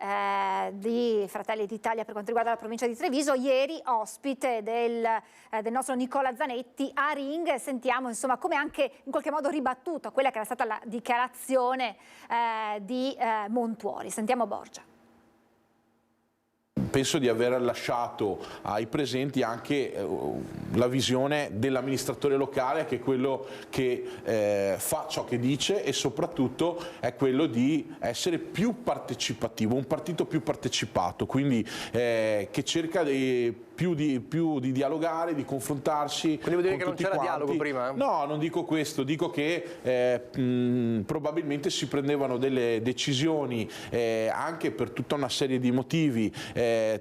di Fratelli d'Italia per quanto riguarda la provincia di Treviso, ieri ospite del nostro Nicola Zanetti a Ring. Sentiamo insomma come anche in qualche modo ribattuta quella che era stata la dichiarazione di Montuori. Sentiamo Borgia. Penso di aver lasciato ai presenti anche la visione dell'amministratore locale, che è quello che fa ciò che dice e soprattutto è quello di essere più partecipativo, un partito più partecipato, quindi che cerca più di dialogare, di confrontarsi. Quindi vuol dire che non c'era dialogo prima? No, non dico questo, dico che probabilmente si prendevano delle decisioni anche per tutta una serie di motivi,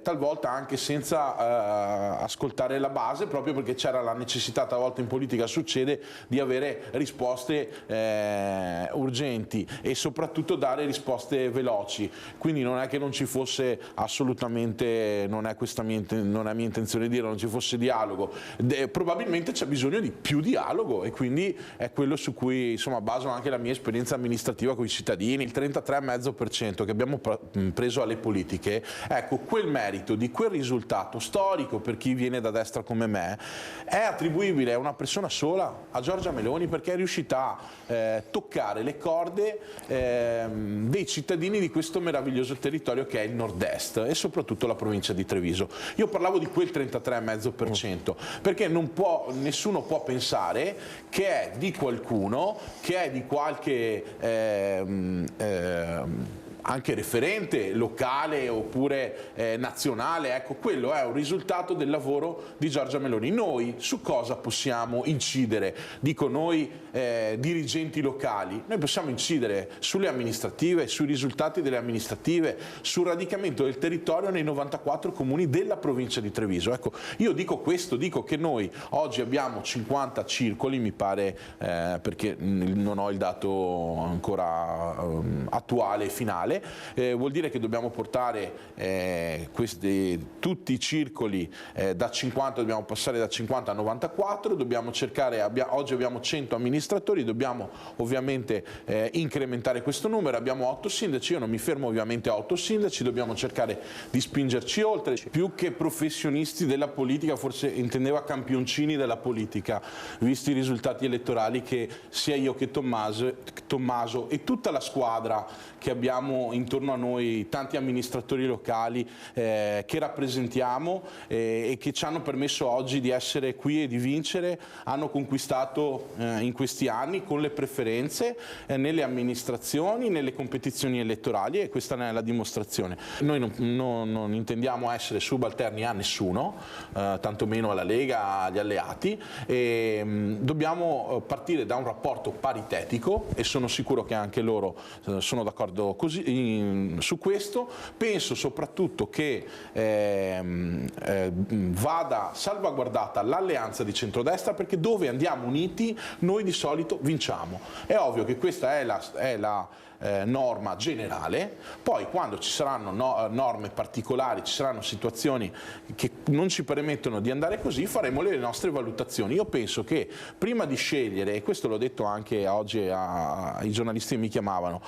talvolta anche senza ascoltare la base, proprio perché c'era la necessità, talvolta in politica succede, di avere risposte urgenti e soprattutto dare risposte veloci. Quindi non è che non ci fosse assolutamente, non è mia intenzione di dire non ci fosse dialogo, probabilmente c'è bisogno di più dialogo, e quindi è quello su cui insomma baso anche la mia esperienza amministrativa con i cittadini. Il 33,5% che abbiamo preso alle politiche, ecco, quel merito di quel risultato storico per chi viene da destra come me è attribuibile a una persona sola, a Giorgia Meloni, perché è riuscita a toccare le corde dei cittadini di questo meraviglioso territorio che è il nord-est e soprattutto la provincia di Treviso. Io parlavo di quel 33,5%, perché nessuno può pensare che è di qualcuno, che è di qualche anche referente locale oppure nazionale. Ecco, quello è un risultato del lavoro di Giorgia Meloni. Noi su cosa possiamo incidere? Dico noi dirigenti locali, noi possiamo incidere sulle amministrative, sui risultati delle amministrative, sul radicamento del territorio nei 94 comuni della provincia di Treviso. Ecco, io dico questo, dico che noi oggi abbiamo 50 circoli, mi pare, perché non ho il dato ancora attuale e finale. Vuol dire che dobbiamo portare tutti i circoli da 50, dobbiamo passare da 50 a 94, dobbiamo cercare, oggi abbiamo 100 amministratori, dobbiamo ovviamente incrementare questo numero, abbiamo 8 sindaci, io non mi fermo ovviamente a 8 sindaci, dobbiamo cercare di spingerci oltre, più che professionisti della politica, forse intendeva campioncini della politica, visti i risultati elettorali che sia io che Tommaso e tutta la squadra che abbiamo abbiamo intorno a noi tanti amministratori locali che rappresentiamo e che ci hanno permesso oggi di essere qui e di vincere, hanno conquistato in questi anni con le preferenze nelle amministrazioni, nelle competizioni elettorali, e questa ne è la dimostrazione. Noi non intendiamo essere subalterni a nessuno, tantomeno alla Lega, agli alleati, e dobbiamo partire da un rapporto paritetico, e sono sicuro che anche loro sono d'accordo su questo. Penso soprattutto che vada salvaguardata l'alleanza di centrodestra, perché dove andiamo uniti noi di solito vinciamo. È ovvio che questa è la norma generale, poi quando ci saranno norme particolari, ci saranno situazioni che non ci permettono di andare così, faremo le nostre valutazioni. Io penso che prima di scegliere, e questo l'ho detto anche oggi ai giornalisti che mi chiamavano,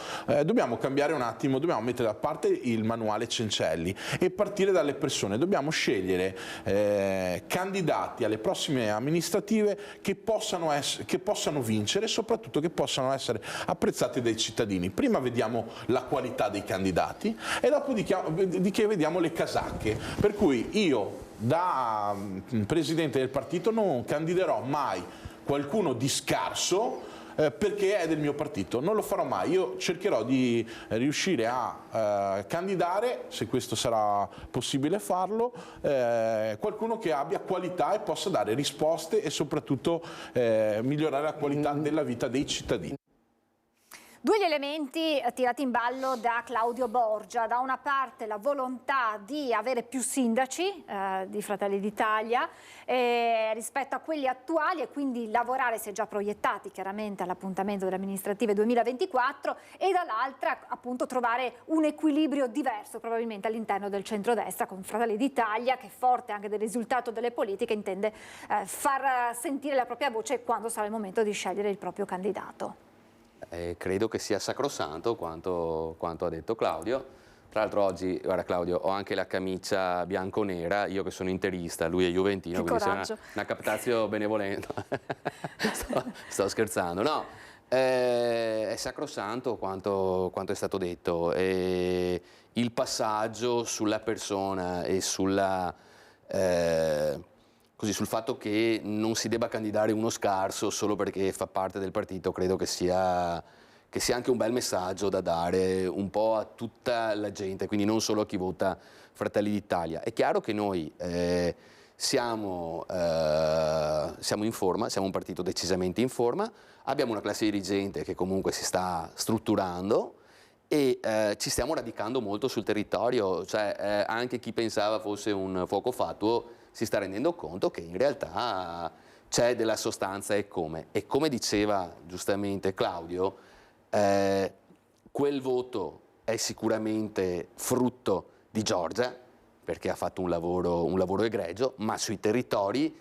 dobbiamo cambiare un attimo, dobbiamo mettere da parte il manuale Cencelli e partire dalle persone. Dobbiamo scegliere candidati alle prossime amministrative che possano vincere e soprattutto che possano essere apprezzati dai cittadini. Prima vediamo la qualità dei candidati e dopodiché vediamo le casacche, per cui io da presidente del partito non candiderò mai qualcuno di scarso perché è del mio partito, non lo farò mai. Io cercherò di riuscire a candidare, se questo sarà possibile farlo, qualcuno che abbia qualità e possa dare risposte e soprattutto migliorare la qualità della vita dei cittadini. Due gli elementi tirati in ballo da Claudio Borgia: da una parte la volontà di avere più sindaci di Fratelli d'Italia rispetto a quelli attuali, e quindi lavorare, si è già proiettati chiaramente all'appuntamento delle amministrative 2024, e dall'altra appunto trovare un equilibrio diverso probabilmente all'interno del centrodestra, con Fratelli d'Italia che, forte anche del risultato delle politiche, intende far sentire la propria voce quando sarà il momento di scegliere il proprio candidato. Credo che sia sacrosanto quanto ha detto Claudio. Tra l'altro oggi, guarda Claudio, ho anche la camicia bianco-nera, io che sono interista, lui è juventino, Che quindi coraggio. una captazio benevolente. sto scherzando, no, è sacrosanto quanto è stato detto. Il passaggio sulla persona e sul fatto che non si debba candidare uno scarso solo perché fa parte del partito, credo che sia anche un bel messaggio da dare un po' a tutta la gente, quindi non solo a chi vota Fratelli d'Italia. È chiaro che noi siamo in forma, siamo un partito decisamente in forma, abbiamo una classe dirigente che comunque si sta strutturando e ci stiamo radicando molto sul territorio, cioè anche chi pensava fosse un fuoco fatuo si sta rendendo conto che in realtà c'è della sostanza e come. E come diceva giustamente Claudio, quel voto è sicuramente frutto di Giorgia, perché ha fatto un lavoro egregio, ma sui territori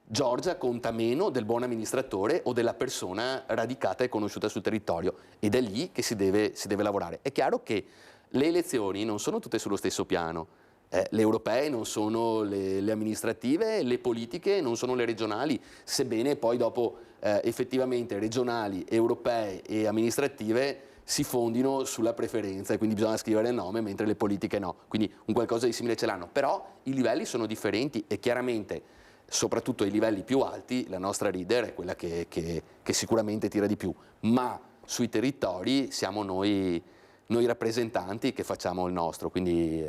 Giorgia conta meno del buon amministratore o della persona radicata e conosciuta sul territorio, ed è lì che si deve lavorare. È chiaro che le elezioni non sono tutte sullo stesso piano. Le europee non sono le amministrative, le politiche non sono le regionali, sebbene poi dopo effettivamente regionali, europee e amministrative si fondino sulla preferenza e quindi bisogna scrivere il nome, mentre le politiche no, quindi un qualcosa di simile ce l'hanno, però i livelli sono differenti e chiaramente, soprattutto ai livelli più alti, la nostra leader è quella che sicuramente tira di più, ma sui territori siamo noi rappresentanti che facciamo il nostro, quindi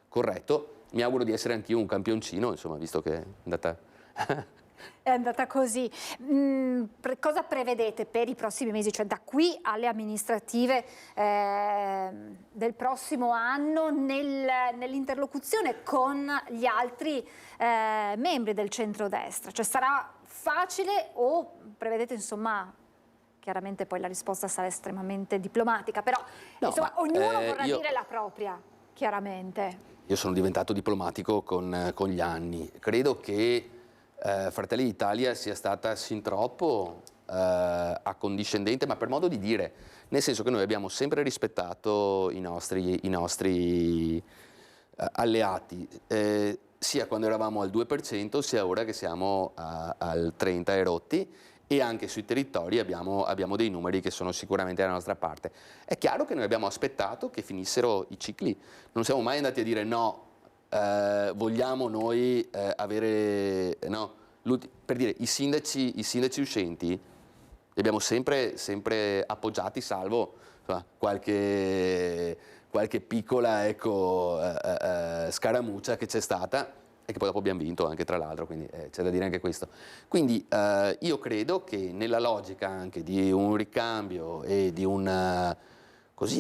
corretto. Mi auguro di essere anch'io un campioncino, insomma, visto che è andata... È andata così. Cosa prevedete per i prossimi mesi, cioè da qui alle amministrative del prossimo anno, nell'interlocuzione con gli altri membri del centrodestra? Cioè sarà facile o prevedete, insomma, chiaramente poi la risposta sarà estremamente diplomatica, però no, insomma, ognuno vorrà dire la propria, chiaramente. Io sono diventato diplomatico con gli anni. Credo che Fratelli d'Italia sia stata sin troppo accondiscendente, ma per modo di dire, nel senso che noi abbiamo sempre rispettato i nostri alleati, sia quando eravamo al 2%, sia ora che siamo al 30% e rotti, e anche sui territori abbiamo dei numeri che sono sicuramente dalla nostra parte. È chiaro che noi abbiamo aspettato che finissero i cicli, non siamo mai andati a dire no, vogliamo noi avere, no, per dire i sindaci uscenti li abbiamo sempre appoggiati, salvo insomma, qualche piccola scaramuccia che c'è stata e che poi dopo abbiamo vinto anche, tra l'altro, quindi c'è da dire anche questo. Quindi io credo che nella logica anche di un ricambio e di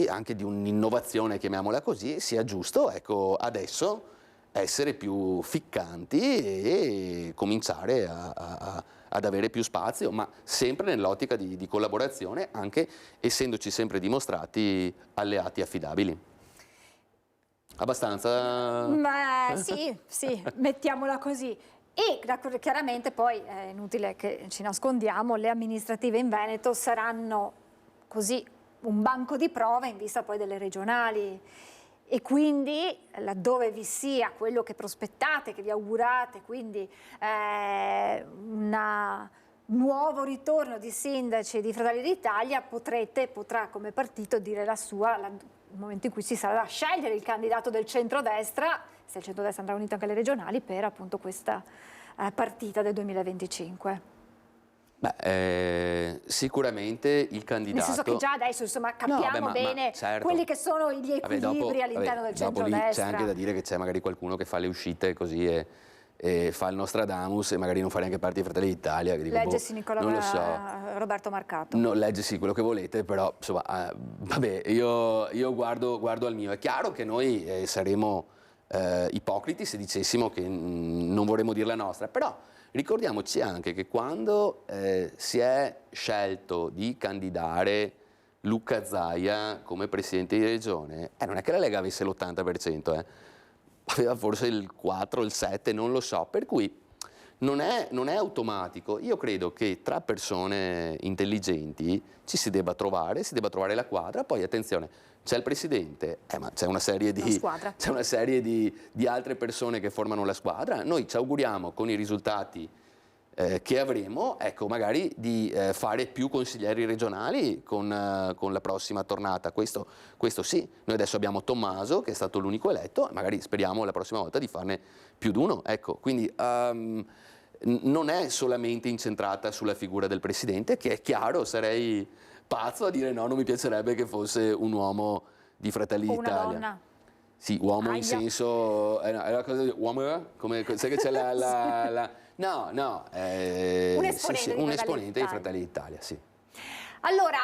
anche di un'innovazione, chiamiamola così, sia giusto, ecco, adesso essere più ficcanti e cominciare ad avere più spazio, ma sempre nell'ottica di collaborazione, anche essendoci sempre dimostrati alleati affidabili. Abbastanza? Sì, mettiamola così. E chiaramente poi è inutile che ci nascondiamo, le amministrative in Veneto saranno così un banco di prova in vista poi delle regionali. E quindi laddove vi sia quello che prospettate, che vi augurate, quindi un nuovo ritorno di sindaci di Fratelli d'Italia, potrà come partito dire la sua nel momento in cui si sarà a scegliere il candidato del centrodestra, se il centrodestra andrà unito anche alle regionali, per appunto questa partita del 2025. Beh, sicuramente il candidato... Nel senso che già adesso insomma capiamo bene certo. quelli che sono gli equilibri all'interno del centrodestra. C'è anche da dire che c'è magari qualcuno che fa le uscite così e fa il Nostradamus e magari non fa neanche parte di Fratelli d'Italia. Leggesi non lo so. Roberto Marcato. No, leggesi quello che volete, però insomma, vabbè, io guardo al mio. È chiaro che noi saremo ipocriti se dicessimo che non vorremmo dire la nostra, però ricordiamoci anche che quando si è scelto di candidare Luca Zaia come presidente di regione, non è che la Lega avesse l'80%, aveva forse il 4, il 7, non lo so, per cui non è automatico. Io credo che tra persone intelligenti si debba trovare la quadra, poi attenzione, c'è il presidente, ma c'è una serie di altre persone che formano la squadra. Noi ci auguriamo con i risultati che avremo, ecco, magari di fare più consiglieri regionali con la prossima tornata, questo sì. Noi adesso abbiamo Tommaso che è stato l'unico eletto, magari speriamo la prossima volta di farne più di uno, ecco, quindi non è solamente incentrata sulla figura del presidente, che è chiaro, sarei pazzo a dire no, non mi piacerebbe che fosse un uomo di Fratelli d'Italia. O una donna. Sì, uomo in senso... è una cosa di uomo, come sai che c'è no, un esponente di Fratelli d'Italia, sì. Allora,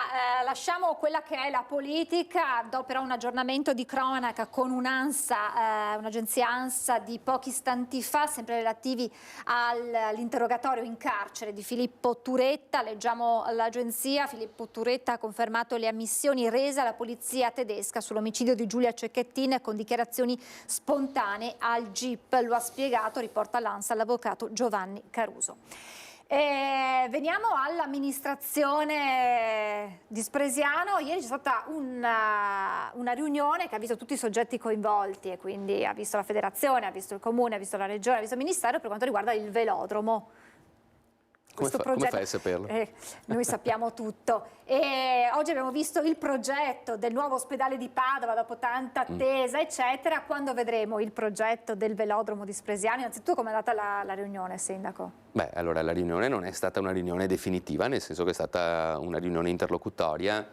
lasciamo quella che è la politica, do però un aggiornamento di cronaca con un'agenzia ANSA di pochi istanti fa, sempre relativi all'interrogatorio in carcere di Filippo Turetta. Leggiamo l'agenzia: Filippo Turetta ha confermato le ammissioni rese alla polizia tedesca sull'omicidio di Giulia Cecchettin con dichiarazioni spontanee al GIP, lo ha spiegato, riporta l'ANSA, l'avvocato Giovanni Caruso. Veniamo all'amministrazione di Spresiano. Ieri c'è stata una riunione che ha visto tutti i soggetti coinvolti e quindi ha visto la federazione, ha visto il comune, ha visto la regione, ha visto il ministero per quanto riguarda il velodromo. Come fai a saperlo? Noi sappiamo tutto. E oggi abbiamo visto il progetto del nuovo ospedale di Padova dopo tanta attesa, eccetera. Quando vedremo il progetto del velodromo di Spresiano? Innanzitutto, come è andata la riunione, Sindaco? Beh, allora la riunione non è stata una riunione definitiva, nel senso che è stata una riunione interlocutoria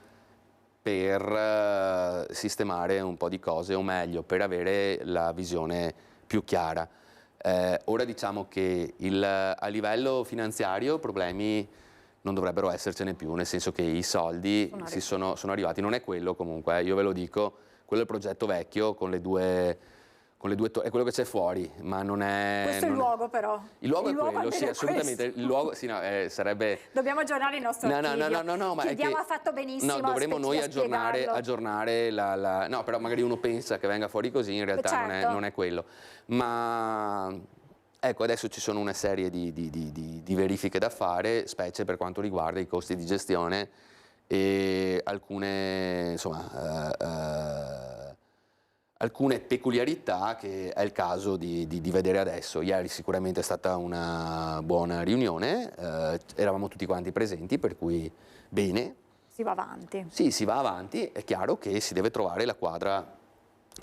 per sistemare un po' di cose, o meglio, per avere la visione più chiara. Ora diciamo che a livello finanziario problemi non dovrebbero essercene più, nel senso che i soldi sono arrivati. Non è quello comunque, io ve lo dico, quello è il progetto vecchio con le due è quello che c'è fuori, ma non è... Questo è il luogo però. Il luogo è quello, sì, assolutamente. Il luogo, sì, no, sarebbe... Dobbiamo aggiornare il nostro archivio. No, ma Chiediamo, ha fatto benissimo. No, dovremmo noi aggiornare no, però magari uno pensa che venga fuori così, in realtà certo. non è quello. Ma ecco, adesso ci sono una serie di verifiche da fare, specie per quanto riguarda i costi di gestione e alcune, insomma... alcune peculiarità che è il caso di vedere adesso. Ieri sicuramente è stata una buona riunione, eravamo tutti quanti presenti, per cui bene. Si va avanti. Sì, si va avanti, è chiaro che si deve trovare la quadra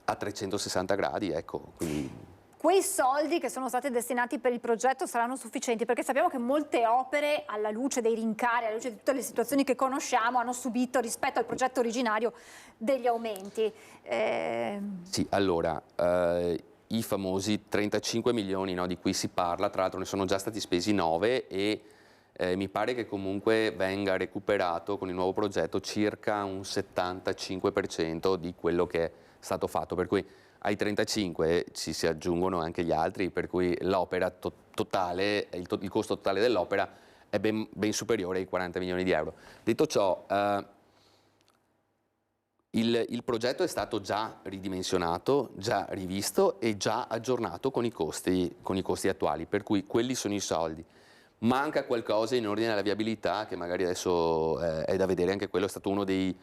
a 360 gradi, ecco. Quindi... Quei soldi che sono stati destinati per il progetto saranno sufficienti? Perché sappiamo che molte opere, alla luce dei rincari, alla luce di tutte le situazioni che conosciamo, hanno subito rispetto al progetto originario degli aumenti. Sì, allora, i famosi 35 milioni, no, di cui si parla, tra l'altro ne sono già stati spesi 9 e mi pare che comunque venga recuperato con il nuovo progetto circa un 75% di quello che è stato fatto, per cui ai 35 ci si aggiungono anche gli altri, per cui l'opera totale, il costo totale dell'opera è ben superiore ai 40 milioni di euro. Detto ciò, il progetto è stato già ridimensionato, già rivisto e già aggiornato con i costi attuali, per cui quelli sono i soldi. Manca qualcosa in ordine alla viabilità, che magari adesso è da vedere, anche quello è stato uno dei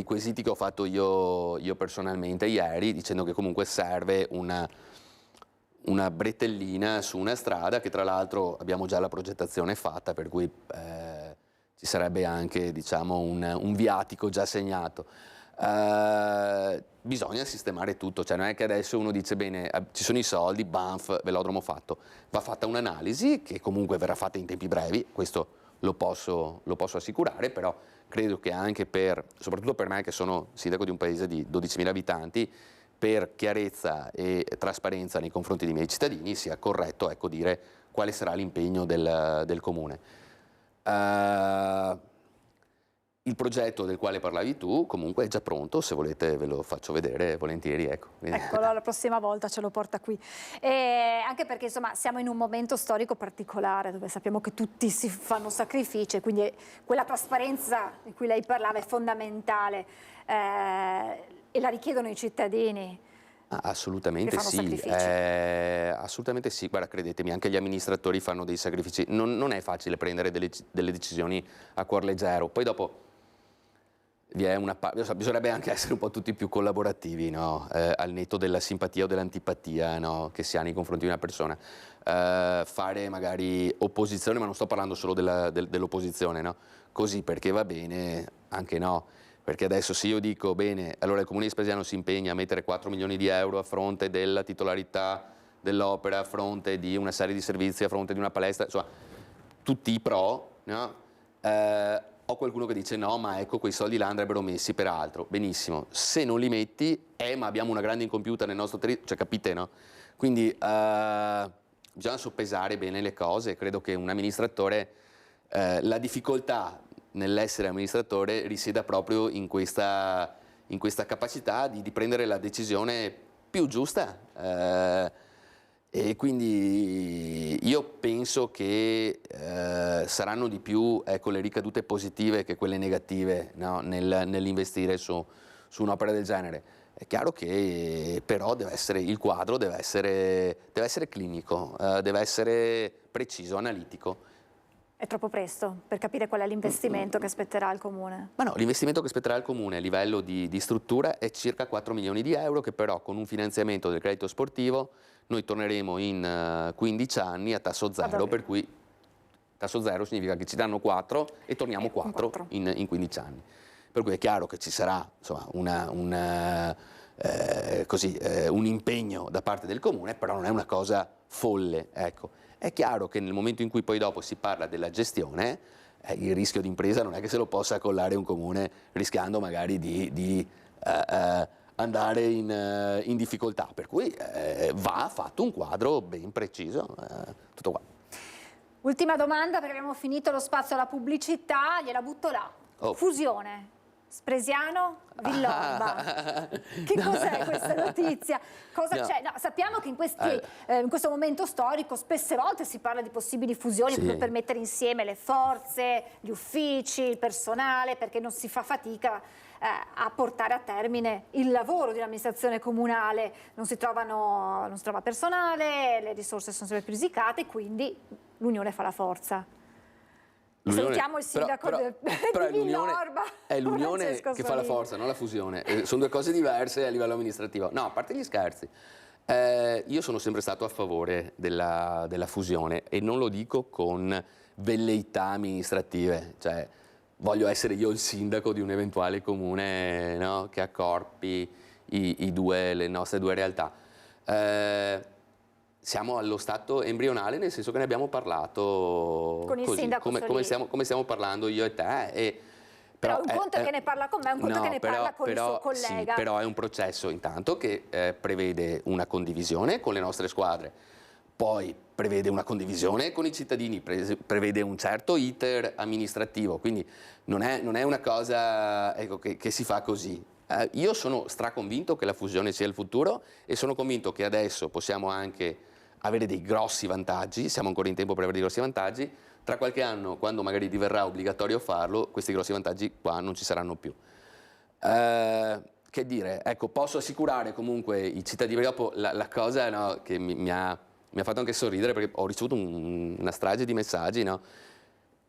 quesiti che ho fatto io personalmente ieri, dicendo che comunque serve una bretellina su una strada, che tra l'altro abbiamo già la progettazione fatta, per cui ci sarebbe anche, diciamo, un viatico già segnato. Bisogna sistemare tutto, cioè non è che adesso uno dice bene, ci sono i soldi, banf, velodromo fatto. Va fatta un'analisi che comunque verrà fatta in tempi brevi, questo lo posso assicurare, però credo che anche soprattutto per me che sono sindaco di un paese di 12.000 abitanti, per chiarezza e trasparenza nei confronti dei miei cittadini sia corretto, ecco, dire quale sarà l'impegno del comune. Il progetto del quale parlavi tu comunque è già pronto, se volete ve lo faccio vedere volentieri. Ecco, allora la prossima volta ce lo porta qui. Anche perché insomma siamo in un momento storico particolare dove sappiamo che tutti si fanno sacrifici, quindi quella trasparenza di cui lei parlava è fondamentale e la richiedono i cittadini. Assolutamente sì, guarda, credetemi, anche gli amministratori fanno dei sacrifici, non è facile prendere delle decisioni a cuor leggero, poi dopo bisognerebbe anche essere un po' tutti più collaborativi, no? Al netto della simpatia o dell'antipatia, no? Che si ha nei confronti di una persona, fare magari opposizione, ma non sto parlando solo dell'opposizione, no? Così perché va bene, anche no. Perché adesso se io dico, bene, allora il Comune di Spesiano si impegna a mettere 4 milioni di euro a fronte della titolarità dell'opera, a fronte di una serie di servizi, a fronte di una palestra, insomma, tutti i pro, no? Ho qualcuno che dice no, ma ecco, quei soldi là andrebbero messi per altro. Benissimo, se non li metti, ma abbiamo una grande incompiuta nel nostro territorio, cioè capite, no? Quindi bisogna soppesare bene le cose, credo che un amministratore, la difficoltà nell'essere amministratore risieda proprio in questa capacità di prendere la decisione più giusta, e quindi io penso che saranno di più, ecco, le ricadute positive che quelle negative, no? Nell'investire su un'opera del genere. È chiaro che però il quadro deve essere clinico, deve essere preciso, analitico. È troppo presto per capire qual è l'investimento che aspetterà il Comune? Ma no, l'investimento che aspetterà il Comune a livello di struttura è circa 4 milioni di euro, che però con un finanziamento del credito sportivo noi torneremo in 15 anni a tasso zero, per cui tasso zero significa che ci danno 4 e torniamo 4 in 15 anni. Per cui è chiaro che ci sarà, insomma, un impegno da parte del Comune, però non è una cosa folle, ecco. È chiaro che nel momento in cui poi dopo si parla della gestione, il rischio di impresa non è che se lo possa collare un comune rischiando magari di andare in difficoltà, per cui va fatto un quadro ben preciso, tutto qua. Ultima domanda, perché abbiamo finito lo spazio alla pubblicità, gliela butto là. Fusione Spresiano Villorba. Che cos'è questa notizia? Cosa c'è? No, sappiamo che in questo momento storico spesse volte si parla di possibili fusioni per mettere insieme le forze, gli uffici, il personale, perché non si fa fatica a portare a termine il lavoro di un'amministrazione comunale. Non si trova personale, le risorse sono sempre più risicate, quindi l'unione fa la forza. Salutiamo il sindaco però di Villorba. È l'unione Francesco che fa la Solini. forza, non la fusione. Sono due cose diverse a livello amministrativo. No, a parte gli scherzi. Io sono sempre stato a favore della fusione e non lo dico con velleità amministrative, cioè voglio essere io il sindaco di un eventuale comune, no, che accorpi le nostre due realtà. Siamo allo stato embrionale, nel senso che ne abbiamo parlato con il così, sindaco come stiamo parlando io e te. Però un conto è che ne parla con me, un conto no, che ne parla con il suo collega. Sì, però è un processo intanto che prevede una condivisione con le nostre squadre, poi prevede una condivisione con i cittadini, prevede un certo iter amministrativo, quindi non è una cosa, ecco, che si fa così. Io sono straconvinto che la fusione sia il futuro e sono convinto che adesso possiamo anche avere dei grossi vantaggi, siamo ancora in tempo per avere dei grossi vantaggi. Tra qualche anno, quando magari diverrà obbligatorio farlo, questi grossi vantaggi qua non ci saranno più. Che dire, ecco, posso assicurare comunque i cittadini, dopo la cosa, no, che mi ha fatto anche sorridere, perché ho ricevuto una strage di messaggi, no?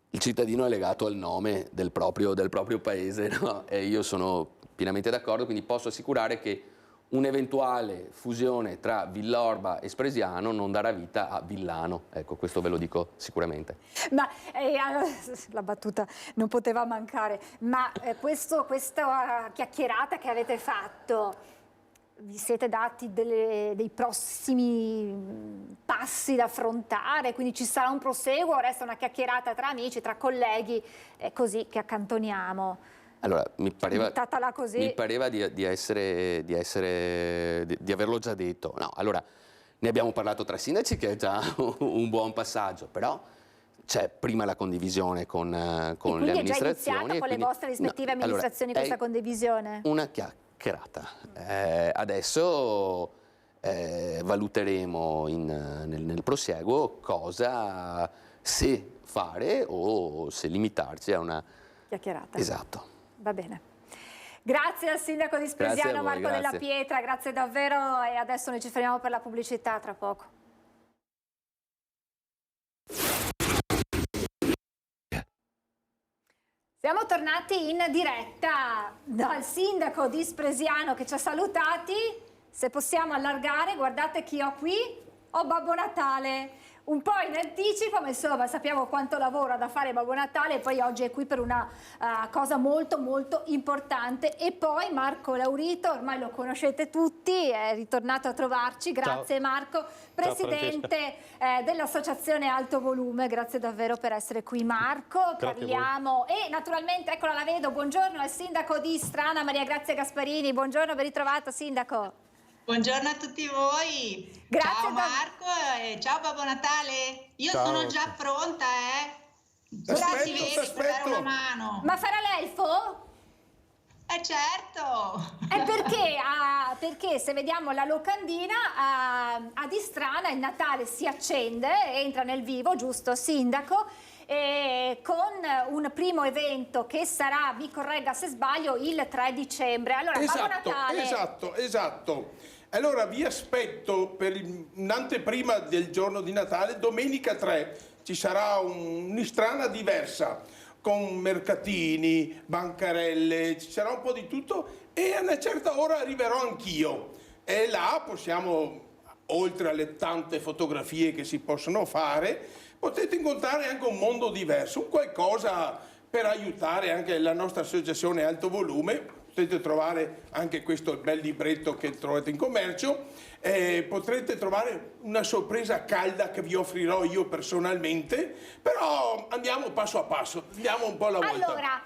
Il cittadino è legato al nome del proprio paese, no? E io sono pienamente d'accordo, quindi posso assicurare che un'eventuale fusione tra Villorba e Spresiano non darà vita a Villano, ecco, questo ve lo dico sicuramente. Ma la battuta non poteva mancare, ma questa chiacchierata che avete fatto, vi siete dati dei prossimi passi da affrontare, quindi ci sarà un proseguo o resta una chiacchierata tra amici, tra colleghi, così che accantoniamo? Allora, mi pareva di averlo già detto. No, allora, ne abbiamo parlato tra sindaci, che è già un buon passaggio, però c'è prima la condivisione con le amministrazioni. Quindi è già iniziata con le vostre rispettive amministrazioni questa condivisione? Una chiacchierata. Adesso valuteremo nel prosieguo cosa, se fare o se limitarci a una chiacchierata. Esatto. Va bene. Grazie al sindaco di Spresiano, Marco Della Pietra, grazie davvero, e adesso noi ci fermiamo per la pubblicità, tra poco. Siamo tornati in diretta dal sindaco di Spresiano che ci ha salutati. Se possiamo allargare, guardate chi ho qui, ho Babbo Natale. Un po' in anticipo, ma insomma sappiamo quanto lavora da fare Babbo Natale, e poi oggi è qui per una cosa molto molto importante. E poi Marco Laurito, ormai lo conoscete tutti, è ritornato a trovarci, grazie. Ciao. Marco, presidente dell'associazione Alto Volume, grazie davvero per essere qui Marco. Parliamo, e naturalmente, eccola la vedo, buongiorno al sindaco di Strana, Maria Grazia Gasparini, buongiorno, ben ritrovata sindaco. Buongiorno a tutti voi. Grazie. Ciao Marco e ciao Babbo Natale. Io sono già pronta, si vede per dare una mano. Ma farà l'elfo? Certo. Perché se vediamo la locandina a Distrana il Natale si accende, entra nel vivo, giusto sindaco? Con un primo evento che sarà, mi corregga se sbaglio, il 3 dicembre. Allora, Babbo Natale. Esatto. Allora vi aspetto per un'anteprima del giorno di Natale, domenica 3, ci sarà un'Istrana diversa, con mercatini, bancarelle, ci sarà un po' di tutto, e a una certa ora arriverò anch'io. E là possiamo, oltre alle tante fotografie che si possono fare, potete incontrare anche un mondo diverso, un qualcosa per aiutare anche la nostra associazione Alto Volume. Potete trovare anche questo bel libretto che trovate in commercio, potrete trovare una sorpresa calda che vi offrirò io personalmente, però andiamo passo a passo, andiamo un po' alla volta. Allora,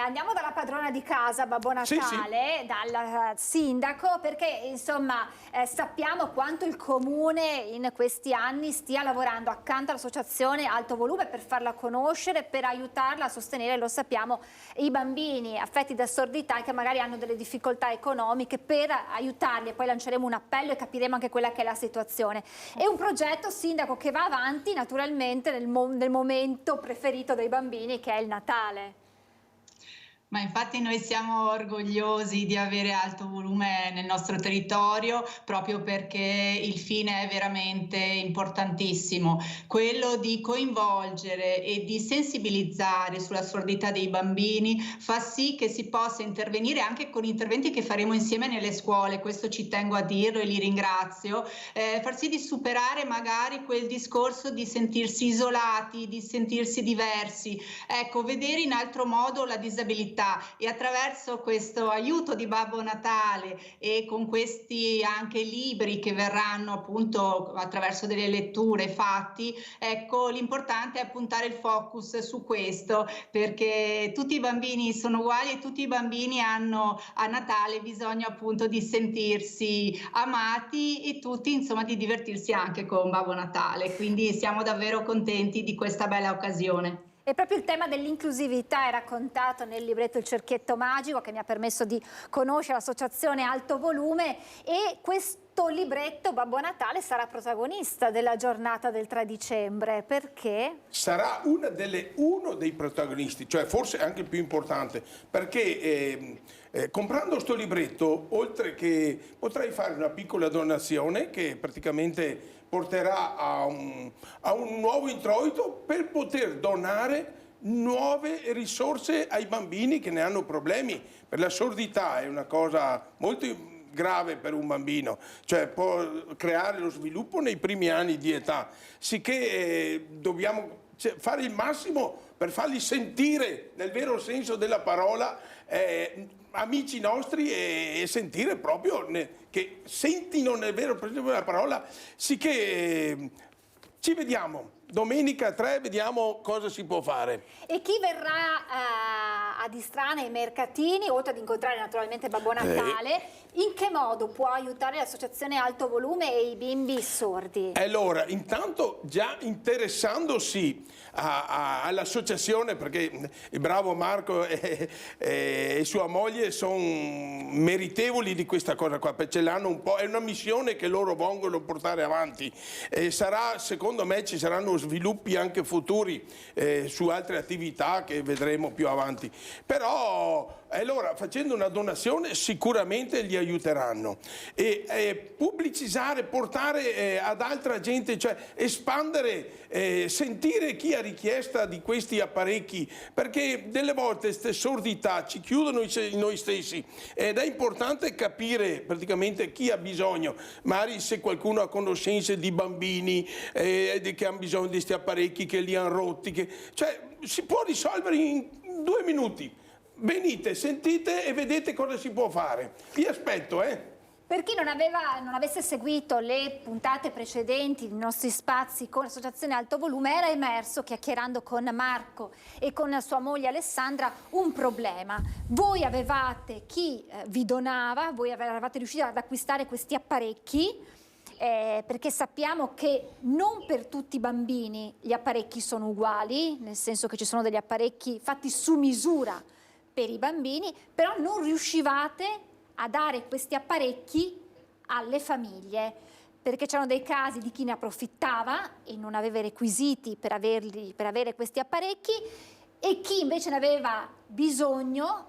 andiamo dalla padrona di casa, Babbo Natale, dal sindaco, perché insomma sappiamo quanto il comune in questi anni stia lavorando accanto all'associazione Alto Volume per farla conoscere, per aiutarla a sostenere, lo sappiamo, i bambini affetti da sordità che magari hanno delle difficoltà economiche, per aiutarli, e poi lanceremo un appello e capiremo anche quella che è la situazione. È un progetto, sindaco, che va avanti naturalmente nel momento preferito dai bambini, che è il Natale. Ma infatti noi siamo orgogliosi di avere alto volume nel nostro territorio, proprio perché il fine è veramente importantissimo, quello di coinvolgere e di sensibilizzare sulla sordità dei bambini fa sì che si possa intervenire anche con interventi che faremo insieme nelle scuole, questo ci tengo a dirlo e li ringrazio, far sì di superare magari quel discorso di sentirsi isolati, di sentirsi diversi, ecco, vedere in altro modo la disabilità. E attraverso questo aiuto di Babbo Natale e con questi anche libri che verranno appunto attraverso delle letture fatti, ecco, l'importante è puntare il focus su questo, perché tutti i bambini sono uguali e tutti i bambini hanno a Natale bisogno appunto di sentirsi amati e tutti insomma di divertirsi anche con Babbo Natale, quindi siamo davvero contenti di questa bella occasione. E proprio il tema dell'inclusività è raccontato nel libretto Il cerchietto magico, che mi ha permesso di conoscere l'associazione Alto Volume, e questo libretto Babbo Natale sarà protagonista della giornata del 3 dicembre. Perché? Sarà uno dei protagonisti, cioè forse anche il più importante, perché comprando sto libretto, oltre che potrai fare una piccola donazione che praticamente porterà a un nuovo introito per poter donare nuove risorse ai bambini che ne hanno problemi, per la sordità è una cosa molto grave per un bambino, cioè può creare lo sviluppo nei primi anni di età, sicché dobbiamo fare il massimo per farli sentire nel vero senso della parola amici nostri e sentire proprio che sentino nel vero senso della parola, sicché ci vediamo. Domenica 3 vediamo cosa si può fare. E chi verrà a Distrana ai mercatini, oltre ad incontrare naturalmente Babbo Natale, in che modo può aiutare l'associazione Alto Volume e i bimbi sordi? Allora, intanto già interessandosi all'associazione, perché il bravo Marco e sua moglie sono meritevoli di questa cosa qua, perché ce l'hanno un po', è una missione che loro vogliono portare avanti. Secondo me ci saranno sviluppi anche futuri su altre attività che vedremo più avanti, però allora facendo una donazione sicuramente li aiuteranno, e pubblicizzare, portare ad altra gente, cioè espandere, sentire chi ha richiesta di questi apparecchi, perché delle volte queste sordità ci chiudono noi stessi ed è importante capire praticamente chi ha bisogno, magari se qualcuno ha conoscenze di bambini che hanno bisogno di questi apparecchi, che li hanno rotti, cioè si può risolvere in 2 minuti. Venite, sentite e vedete cosa si può fare. Vi aspetto, Per chi non avesse seguito le puntate precedenti dei nostri spazi con l'associazione Alto Volume, era emerso, chiacchierando con Marco e con sua moglie Alessandra, un problema. Voi avevate chi vi donava, voi eravate riusciti ad acquistare questi apparecchi, perché sappiamo che non per tutti i bambini gli apparecchi sono uguali, nel senso che ci sono degli apparecchi fatti su misura per i bambini, però non riuscivate a dare questi apparecchi alle famiglie, perché c'erano dei casi di chi ne approfittava e non aveva i requisiti per avere questi apparecchi, e chi invece ne aveva bisogno,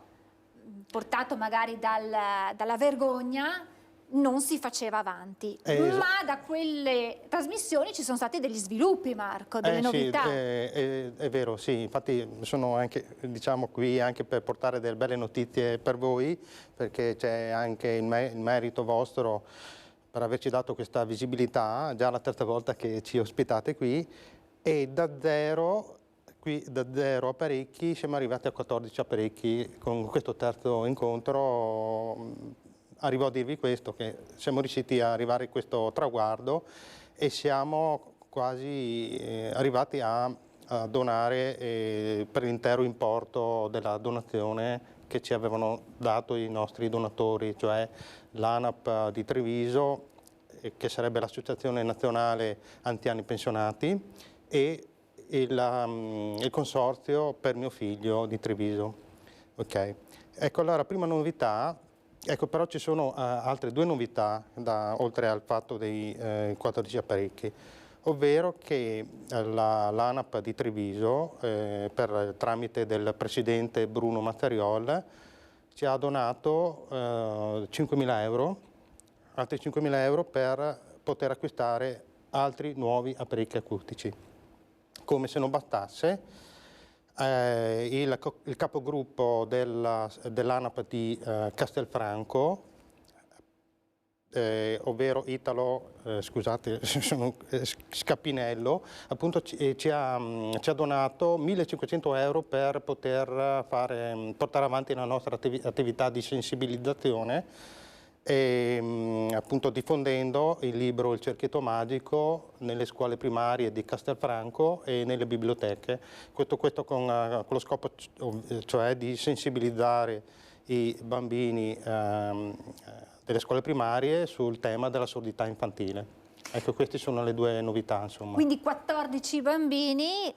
portato magari dalla vergogna, non si faceva avanti. Ma da quelle trasmissioni ci sono stati degli sviluppi, Marco, delle novità. Sì, è vero, sì, infatti sono anche, diciamo, qui anche per portare delle belle notizie per voi, perché c'è anche il merito vostro per averci dato questa visibilità, già la terza volta che ci ospitate qui, e da zero apparecchi siamo arrivati a 14 apparecchi. Con questo terzo incontro arrivo a dirvi questo, che siamo riusciti a arrivare a questo traguardo e siamo quasi arrivati a donare per l'intero importo della donazione che ci avevano dato i nostri donatori, cioè l'ANAP di Treviso, che sarebbe l'Associazione Nazionale Anziani Pensionati, e il Consorzio per mio figlio di Treviso. Ok. Ecco, allora, prima novità. Ecco, però ci sono altre 2 novità, oltre al fatto dei 14 apparecchi. ovvero che l'ANAP di Treviso, per tramite del presidente Bruno Mazzariol, ci ha donato 5.000 euro, altri 5.000 euro per poter acquistare altri nuovi apparecchi acustici. Come se non bastasse, il capogruppo dell'ANAP di Castelfranco, ovvero Italo, scusate, sono Scappinello, appunto ci ha donato 1.500 euro per poter portare avanti la nostra attività di sensibilizzazione, appunto diffondendo il libro Il Cerchietto Magico nelle scuole primarie di Castelfranco e nelle biblioteche, questo con lo scopo cioè di sensibilizzare i bambini delle scuole primarie sul tema della sordità infantile. Ecco, queste sono le due novità, insomma. Quindi 14 bambini,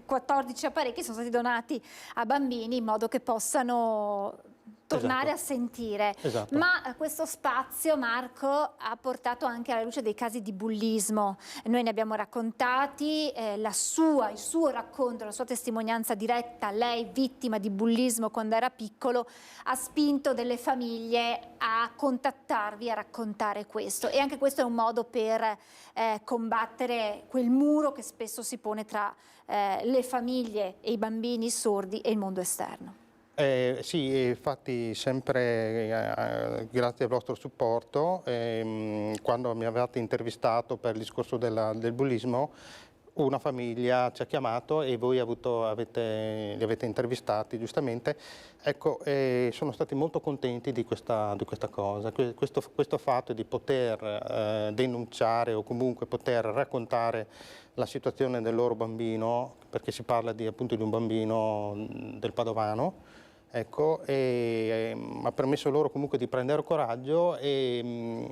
14 apparecchi sono stati donati a bambini in modo che possano tornare a sentire. Esatto. Ma questo spazio, Marco, ha portato anche alla luce dei casi di bullismo. Noi ne abbiamo raccontati, il suo racconto, la sua testimonianza diretta, lei vittima di bullismo quando era piccolo, ha spinto delle famiglie a contattarvi, a raccontare questo. E anche questo è un modo per combattere quel muro che spesso si pone tra le famiglie e i bambini sordi e il mondo esterno. Sì, infatti sempre grazie al vostro supporto, quando mi avevate intervistato per il discorso del bullismo, una famiglia ci ha chiamato e voi li avete intervistati giustamente. Ecco, sono stati molto contenti di questa cosa, questo fatto di poter denunciare o comunque poter raccontare la situazione del loro bambino, perché si parla appunto di un bambino del Padovano. Ecco, ha permesso loro comunque di prendere coraggio e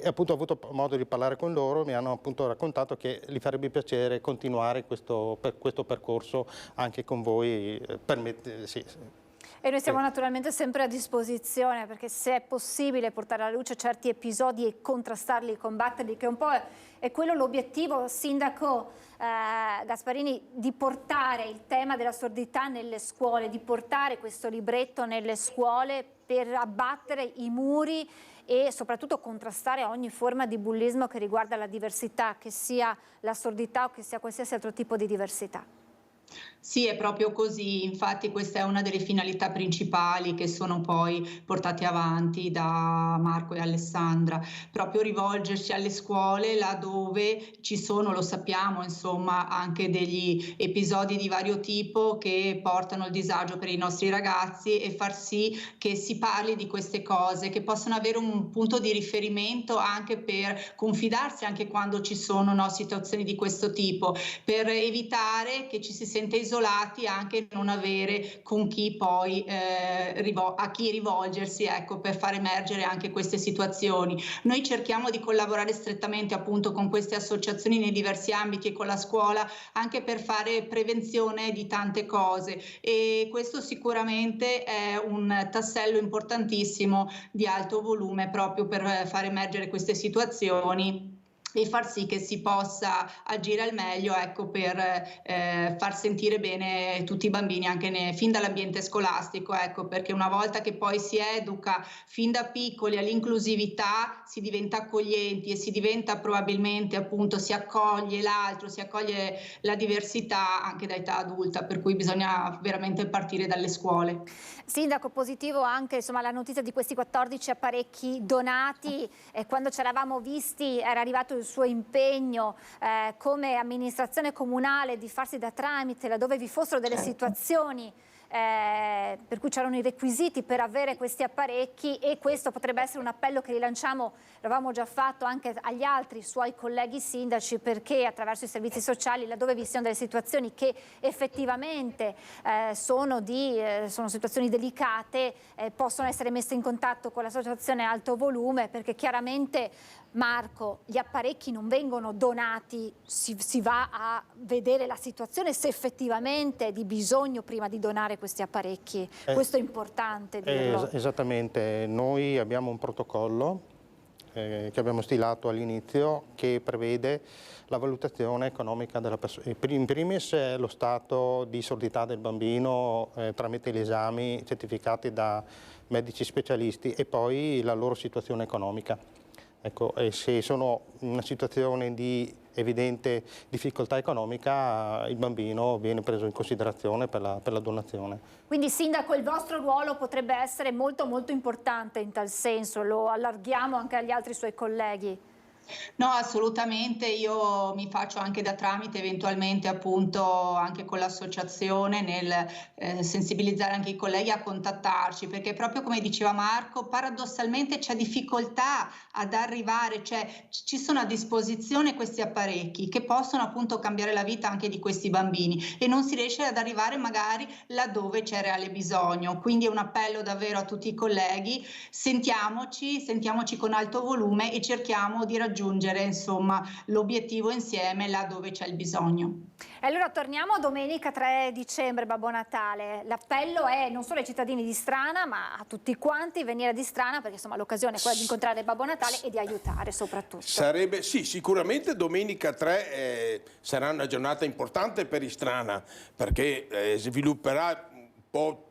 appunto ho avuto modo di parlare con loro, mi hanno appunto raccontato che gli farebbe piacere continuare questo percorso anche con voi. Sì. E noi siamo naturalmente sempre a disposizione, perché se è possibile portare alla luce certi episodi e contrastarli, combatterli, che un po' è quello l'obiettivo, Sindaco Gasparini, di portare il tema della sordità nelle scuole, di portare questo libretto nelle scuole per abbattere i muri e soprattutto contrastare ogni forma di bullismo che riguarda la diversità, che sia la sordità o che sia qualsiasi altro tipo di diversità. Sì, è proprio così, infatti questa è una delle finalità principali che sono poi portate avanti da Marco e Alessandra, proprio rivolgersi alle scuole laddove ci sono, lo sappiamo, insomma, anche degli episodi di vario tipo che portano il disagio per i nostri ragazzi e far sì che si parli di queste cose, che possano avere un punto di riferimento anche per confidarsi anche quando ci sono situazioni di questo tipo, per evitare che ci si sente isolati, anche non avere con chi poi a chi rivolgersi, ecco, per far emergere anche queste situazioni. Noi cerchiamo di collaborare strettamente appunto con queste associazioni nei diversi ambiti e con la scuola anche per fare prevenzione di tante cose, e questo sicuramente è un tassello importantissimo di alto volume proprio per far emergere queste situazioni e far sì che si possa agire al meglio, ecco, per far sentire bene tutti i bambini anche fin dall'ambiente scolastico, ecco, perché una volta che poi si educa fin da piccoli all'inclusività si diventa accoglienti e si diventa probabilmente, appunto, si accoglie l'altro, si accoglie la diversità anche da età adulta, per cui bisogna veramente partire dalle scuole. Sindaco, positivo anche insomma la notizia di questi 14 apparecchi donati, quando ci eravamo visti era arrivato il suo impegno come amministrazione comunale di farsi da tramite laddove vi fossero delle situazioni per cui c'erano i requisiti per avere questi apparecchi, e questo potrebbe essere un appello che rilanciamo, l'avevamo già fatto anche agli altri suoi colleghi sindaci, perché attraverso i servizi sociali, laddove vi siano delle situazioni che effettivamente sono situazioni delicate, possono essere messe in contatto con l'associazione Alto Volume, perché chiaramente, Marco, gli apparecchi non vengono donati, si va a vedere la situazione, se effettivamente è di bisogno prima di donare questi apparecchi. Questo è importante dirlo. Esattamente, noi abbiamo un protocollo che abbiamo stilato all'inizio, che prevede la valutazione economica della persona. In primis lo stato di sordità del bambino tramite gli esami certificati da medici specialisti e poi la loro situazione economica. Ecco, e se sono in una situazione di evidente difficoltà economica, il bambino viene preso in considerazione per la donazione. Quindi Sindaco, il vostro ruolo potrebbe essere molto molto importante in tal senso, lo allarghiamo anche agli altri suoi colleghi. No, assolutamente, io mi faccio anche da tramite eventualmente appunto anche con l'associazione nel sensibilizzare anche i colleghi a contattarci, perché proprio come diceva Marco, paradossalmente c'è difficoltà ad arrivare, cioè ci sono a disposizione questi apparecchi che possono appunto cambiare la vita anche di questi bambini e non si riesce ad arrivare magari laddove c'è reale bisogno, quindi è un appello davvero a tutti i colleghi, sentiamoci con alto volume e cerchiamo di raggiungere insomma l'obiettivo insieme là dove c'è il bisogno. E allora torniamo domenica 3 dicembre, Babbo Natale. L'appello è non solo ai cittadini di Strana ma a tutti quanti venire di Strana, perché insomma l'occasione è quella di incontrare Babbo Natale e di aiutare soprattutto. Sarebbe, sì, sicuramente domenica 3 sarà una giornata importante per Istrana, perché svilupperà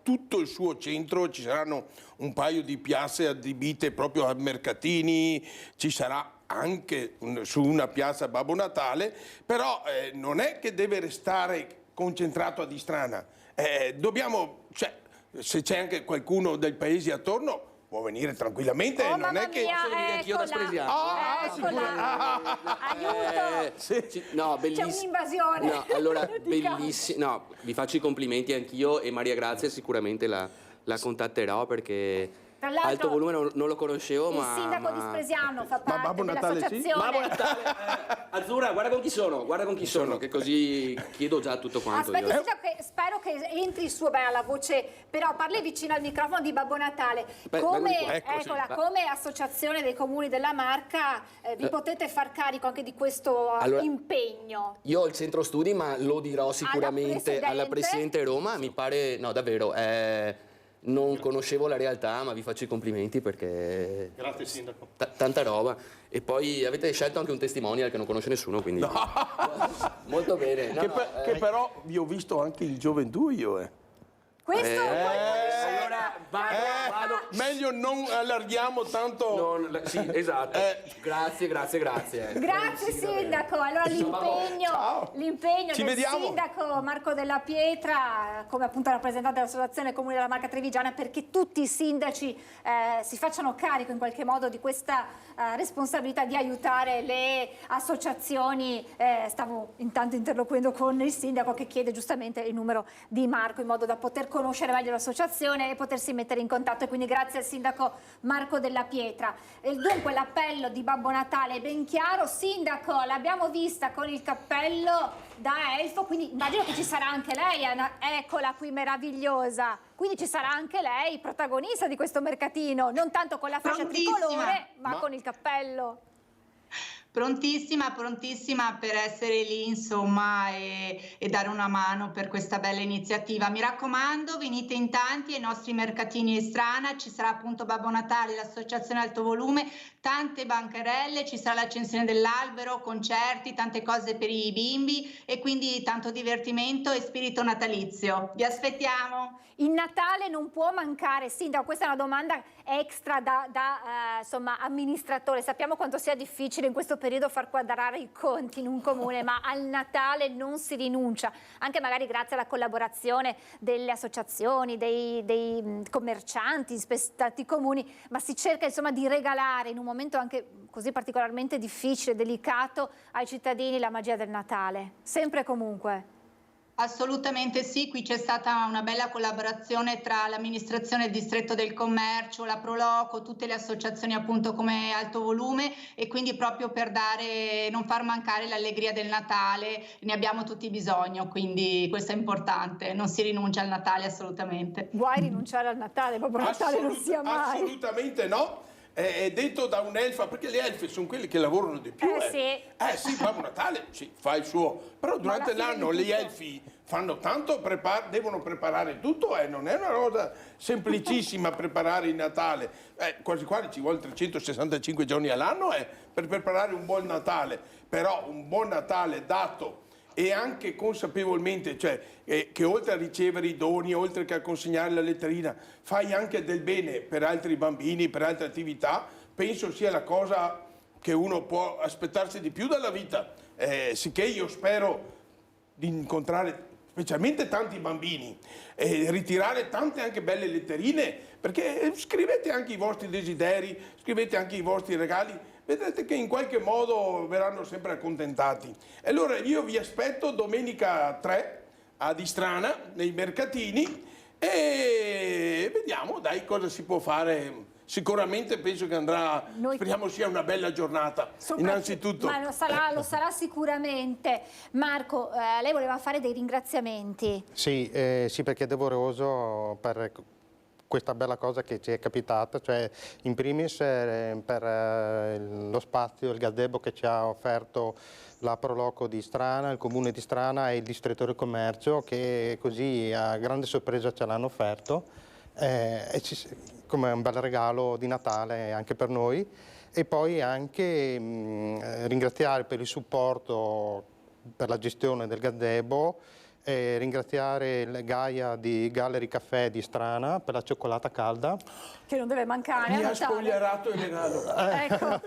tutto il suo centro, ci saranno un paio di piazze adibite proprio a mercatini, ci sarà anche su una piazza Babbo Natale, però non è che deve restare concentrato a Istrana, dobbiamo, cioè, se c'è anche qualcuno del paese attorno può venire tranquillamente, non è che posso venire anch'io da Spresiano. Aiuto! No, c'è un'invasione. No, allora bellissimo. No, vi faccio i complimenti anch'io e Maria Grazia sicuramente la contatterò perché Alto Volume non lo conoscevo, il sindaco di Spresiano fa parte dell'associazione. Babbo Natale. Azzurra, guarda con chi sono, che così chiedo già tutto quanto. Aspetti, sindaco, spero che entri il suo, la voce, però parli vicino al microfono di Babbo Natale. Come associazione dei comuni della Marca vi potete far carico anche di questo impegno? Io ho il centro studi, ma lo dirò sicuramente alla Presidente Roma, mi pare, no davvero, non conoscevo la realtà, ma vi faccio i complimenti perché... Grazie Sindaco. Tanta roba. E poi avete scelto anche un testimonial che non conosce nessuno, quindi... No. Molto bene. Che però vi ho visto anche in gioventù io, Questo allora vado. Meglio non allarghiamo tanto. Sì, esatto. Grazie. Grazie Sindaco. Allora l'impegno Ci del vediamo. Sindaco Marco Della Pietra come appunto rappresentante dell'Associazione Comune della Marca Trevigiana, perché tutti i sindaci si facciano carico in qualche modo di questa responsabilità di aiutare le associazioni. Stavo intanto interloquendo con il sindaco che chiede giustamente il numero di Marco in modo da poter conoscere meglio l'associazione e potersi mettere in contatto, e quindi grazie al sindaco Marco Della Pietra. E dunque l'appello di Babbo Natale è ben chiaro. Sindaco, l'abbiamo vista con il cappello da elfo, quindi immagino che ci sarà anche lei, eccola qui meravigliosa, quindi ci sarà anche lei protagonista di questo mercatino, non tanto con la fascia tricolore ma con il cappello. Prontissima per essere lì insomma e dare una mano per questa bella iniziativa. Mi raccomando, venite in tanti ai nostri mercatini Istrana, ci sarà appunto Babbo Natale, l'associazione Alto Volume, tante bancarelle, ci sarà l'accensione dell'albero, concerti, tante cose per i bimbi e quindi tanto divertimento e spirito natalizio. Vi aspettiamo! Il Natale non può mancare, Sindaco, questa è una domanda extra da insomma, amministratore. Sappiamo quanto sia difficile in questo periodo far quadrare i conti in un comune, ma al Natale non si rinuncia, anche magari grazie alla collaborazione delle associazioni, dei commercianti in tanti comuni, ma si cerca insomma di regalare in un momento anche così particolarmente difficile, delicato, ai cittadini la magia del Natale, sempre e comunque. Assolutamente sì, qui c'è stata una bella collaborazione tra l'amministrazione del distretto del commercio, la Proloco, tutte le associazioni appunto come Alto Volume, e quindi proprio per non far mancare l'allegria del Natale, ne abbiamo tutti bisogno, quindi questo è importante, non si rinuncia al Natale assolutamente. Guai rinunciare al Natale, Babbo Natale non sia mai. Assolutamente no. detto da un'elfa, perché le elfe sono quelle che lavorano di più. Sì, Babbo Natale fa il suo, però durante l'anno gli elfi fanno tanto, devono preparare tutto, non è una cosa semplicissima preparare il Natale, quasi quasi ci vuole 365 giorni all'anno per preparare un buon Natale, però un buon Natale dato e anche consapevolmente, cioè che oltre a ricevere i doni, oltre che a consegnare la letterina, fai anche del bene per altri bambini, per altre attività, penso sia la cosa che uno può aspettarsi di più dalla vita, sicché io spero di incontrare specialmente tanti bambini e ritirare tante anche belle letterine, perché scrivete anche i vostri desideri, scrivete anche i vostri regali, vedrete che in qualche modo verranno sempre accontentati. E allora io vi aspetto domenica 3 a Distrana, nei mercatini, e vediamo dai cosa si può fare. Sicuramente penso che andrà, speriamo sia una bella giornata, innanzitutto. Ma lo sarà sicuramente. Marco, lei voleva fare dei ringraziamenti. Sì, perché è doveroso per questa bella cosa che ci è capitata, cioè in primis per lo spazio, il gazebo che ci ha offerto la Proloco di Strana, il comune di Strana e il distretto del commercio, che così a grande sorpresa ce l'hanno offerto, come un bel regalo di Natale anche per noi, e poi anche ringraziare per il supporto per la gestione del gazebo, ringraziare Gaia di Gallery Caffè di Strana per la cioccolata calda. Che non deve mancare. Mi ha spogliarato il regalo. Ecco.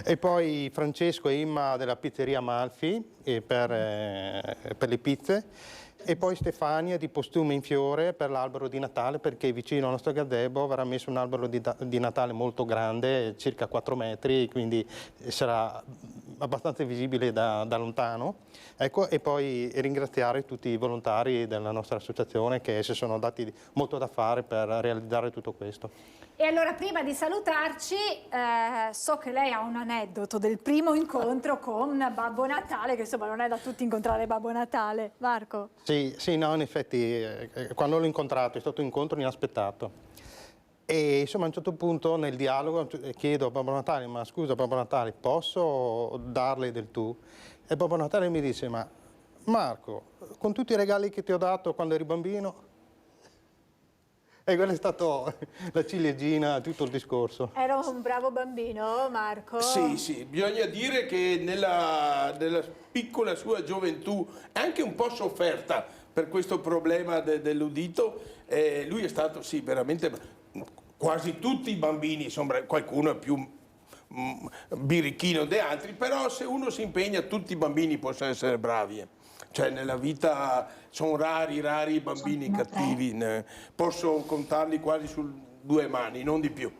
E poi Francesco e Imma della pizzeria Amalfi per le pizze. E poi Stefania di Postume in Fiore per l'albero di Natale, perché vicino al nostro gazebo verrà messo un albero di Natale molto grande, circa 4 metri, quindi sarà abbastanza visibile da lontano. Ecco, e poi ringraziare tutti i volontari della nostra associazione che si sono dati molto da fare per realizzare tutto questo. E allora prima di salutarci, so che lei ha un aneddoto del primo incontro con Babbo Natale, che insomma non è da tutti incontrare Babbo Natale. Marco? Sì, no, in effetti quando l'ho incontrato è stato un incontro inaspettato. E insomma a un certo punto nel dialogo chiedo a Babbo Natale, ma scusa Babbo Natale, posso darle del tu? E Babbo Natale mi dice, ma Marco, con tutti i regali che ti ho dato quando eri bambino? E quella è stata la ciliegina, tutto il discorso. Era un bravo bambino, Marco? Sì, bisogna dire che nella piccola sua gioventù è anche un po' sofferta per questo problema dell'udito. Lui è stato, sì, veramente, quasi tutti i bambini, insomma, qualcuno è più birichino di altri, però se uno si impegna tutti i bambini possono essere bravi. Cioè nella vita sono rari i bambini cattivi, posso contarli quasi su 2 mani, non di più.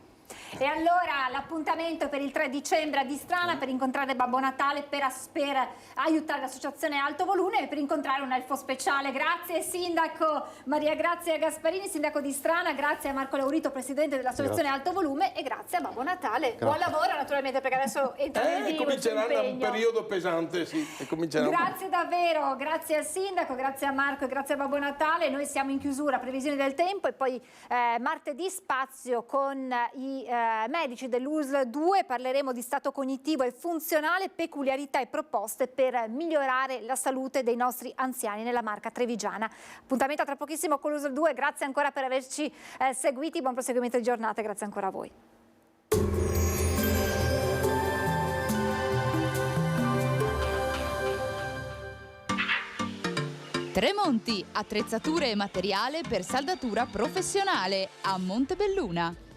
E allora l'appuntamento per il 3 dicembre a Distrana per incontrare Babbo Natale, per aiutare l'associazione Alto Volume e per incontrare un elfo speciale. Grazie Sindaco Maria Grazia Gasparini, Sindaco di Strana, grazie a Marco Laurito, Presidente dell'associazione Alto Volume, e grazie a Babbo Natale. Grazie. Buon lavoro naturalmente, perché adesso entra nel vivo. Cominceranno un periodo pesante, sì. Grazie davvero, grazie al Sindaco, grazie a Marco e grazie a Babbo Natale. Noi siamo in chiusura, previsioni del tempo, e poi martedì spazio con i medici dell'USL 2, parleremo di stato cognitivo e funzionale, peculiarità e proposte per migliorare la salute dei nostri anziani nella Marca trevigiana. Appuntamento tra pochissimo con l'USL 2, grazie ancora per averci seguiti, buon proseguimento di giornata, grazie ancora a voi. Tremonti, attrezzature e materiale per saldatura professionale a Montebelluna.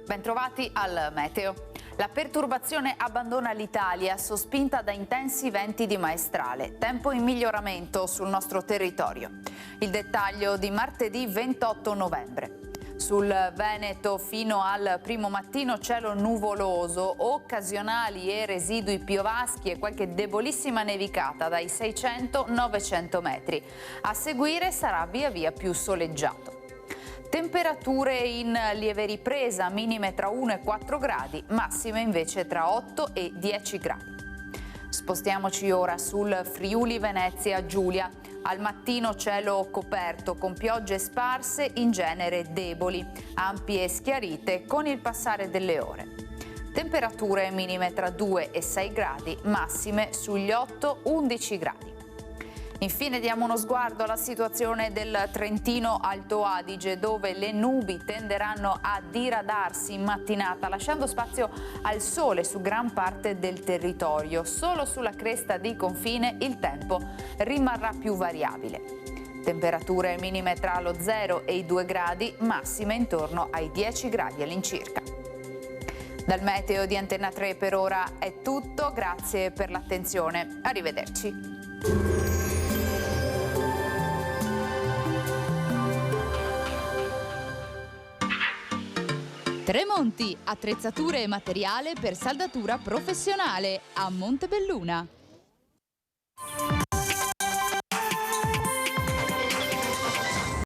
Bentrovati al meteo. La perturbazione abbandona l'Italia, sospinta da intensi venti di maestrale. Tempo in miglioramento sul nostro territorio. Il dettaglio di martedì 28 novembre. Sul Veneto fino al primo mattino cielo nuvoloso, occasionali e residui piovaschi e qualche debolissima nevicata dai 600-900 metri. A seguire sarà via via più soleggiato. Temperature in lieve ripresa, minime tra 1 e 4 gradi, massime invece tra 8 e 10 gradi. Spostiamoci ora sul Friuli Venezia Giulia, Al mattino cielo coperto con piogge sparse in genere deboli, ampie e schiarite con il passare delle ore. Temperature minime tra 2 e 6 gradi, massime sugli 8-11 gradi. Infine diamo uno sguardo alla situazione del Trentino Alto Adige, dove le nubi tenderanno a diradarsi in mattinata, lasciando spazio al sole su gran parte del territorio. Solo sulla cresta di confine il tempo rimarrà più variabile. Temperature minime tra lo 0 e i 2 gradi, massime intorno ai 10 gradi all'incirca. Dal meteo di Antenna 3 per ora è tutto, grazie per l'attenzione. Arrivederci. Tremonti, attrezzature e materiale per saldatura professionale a Montebelluna.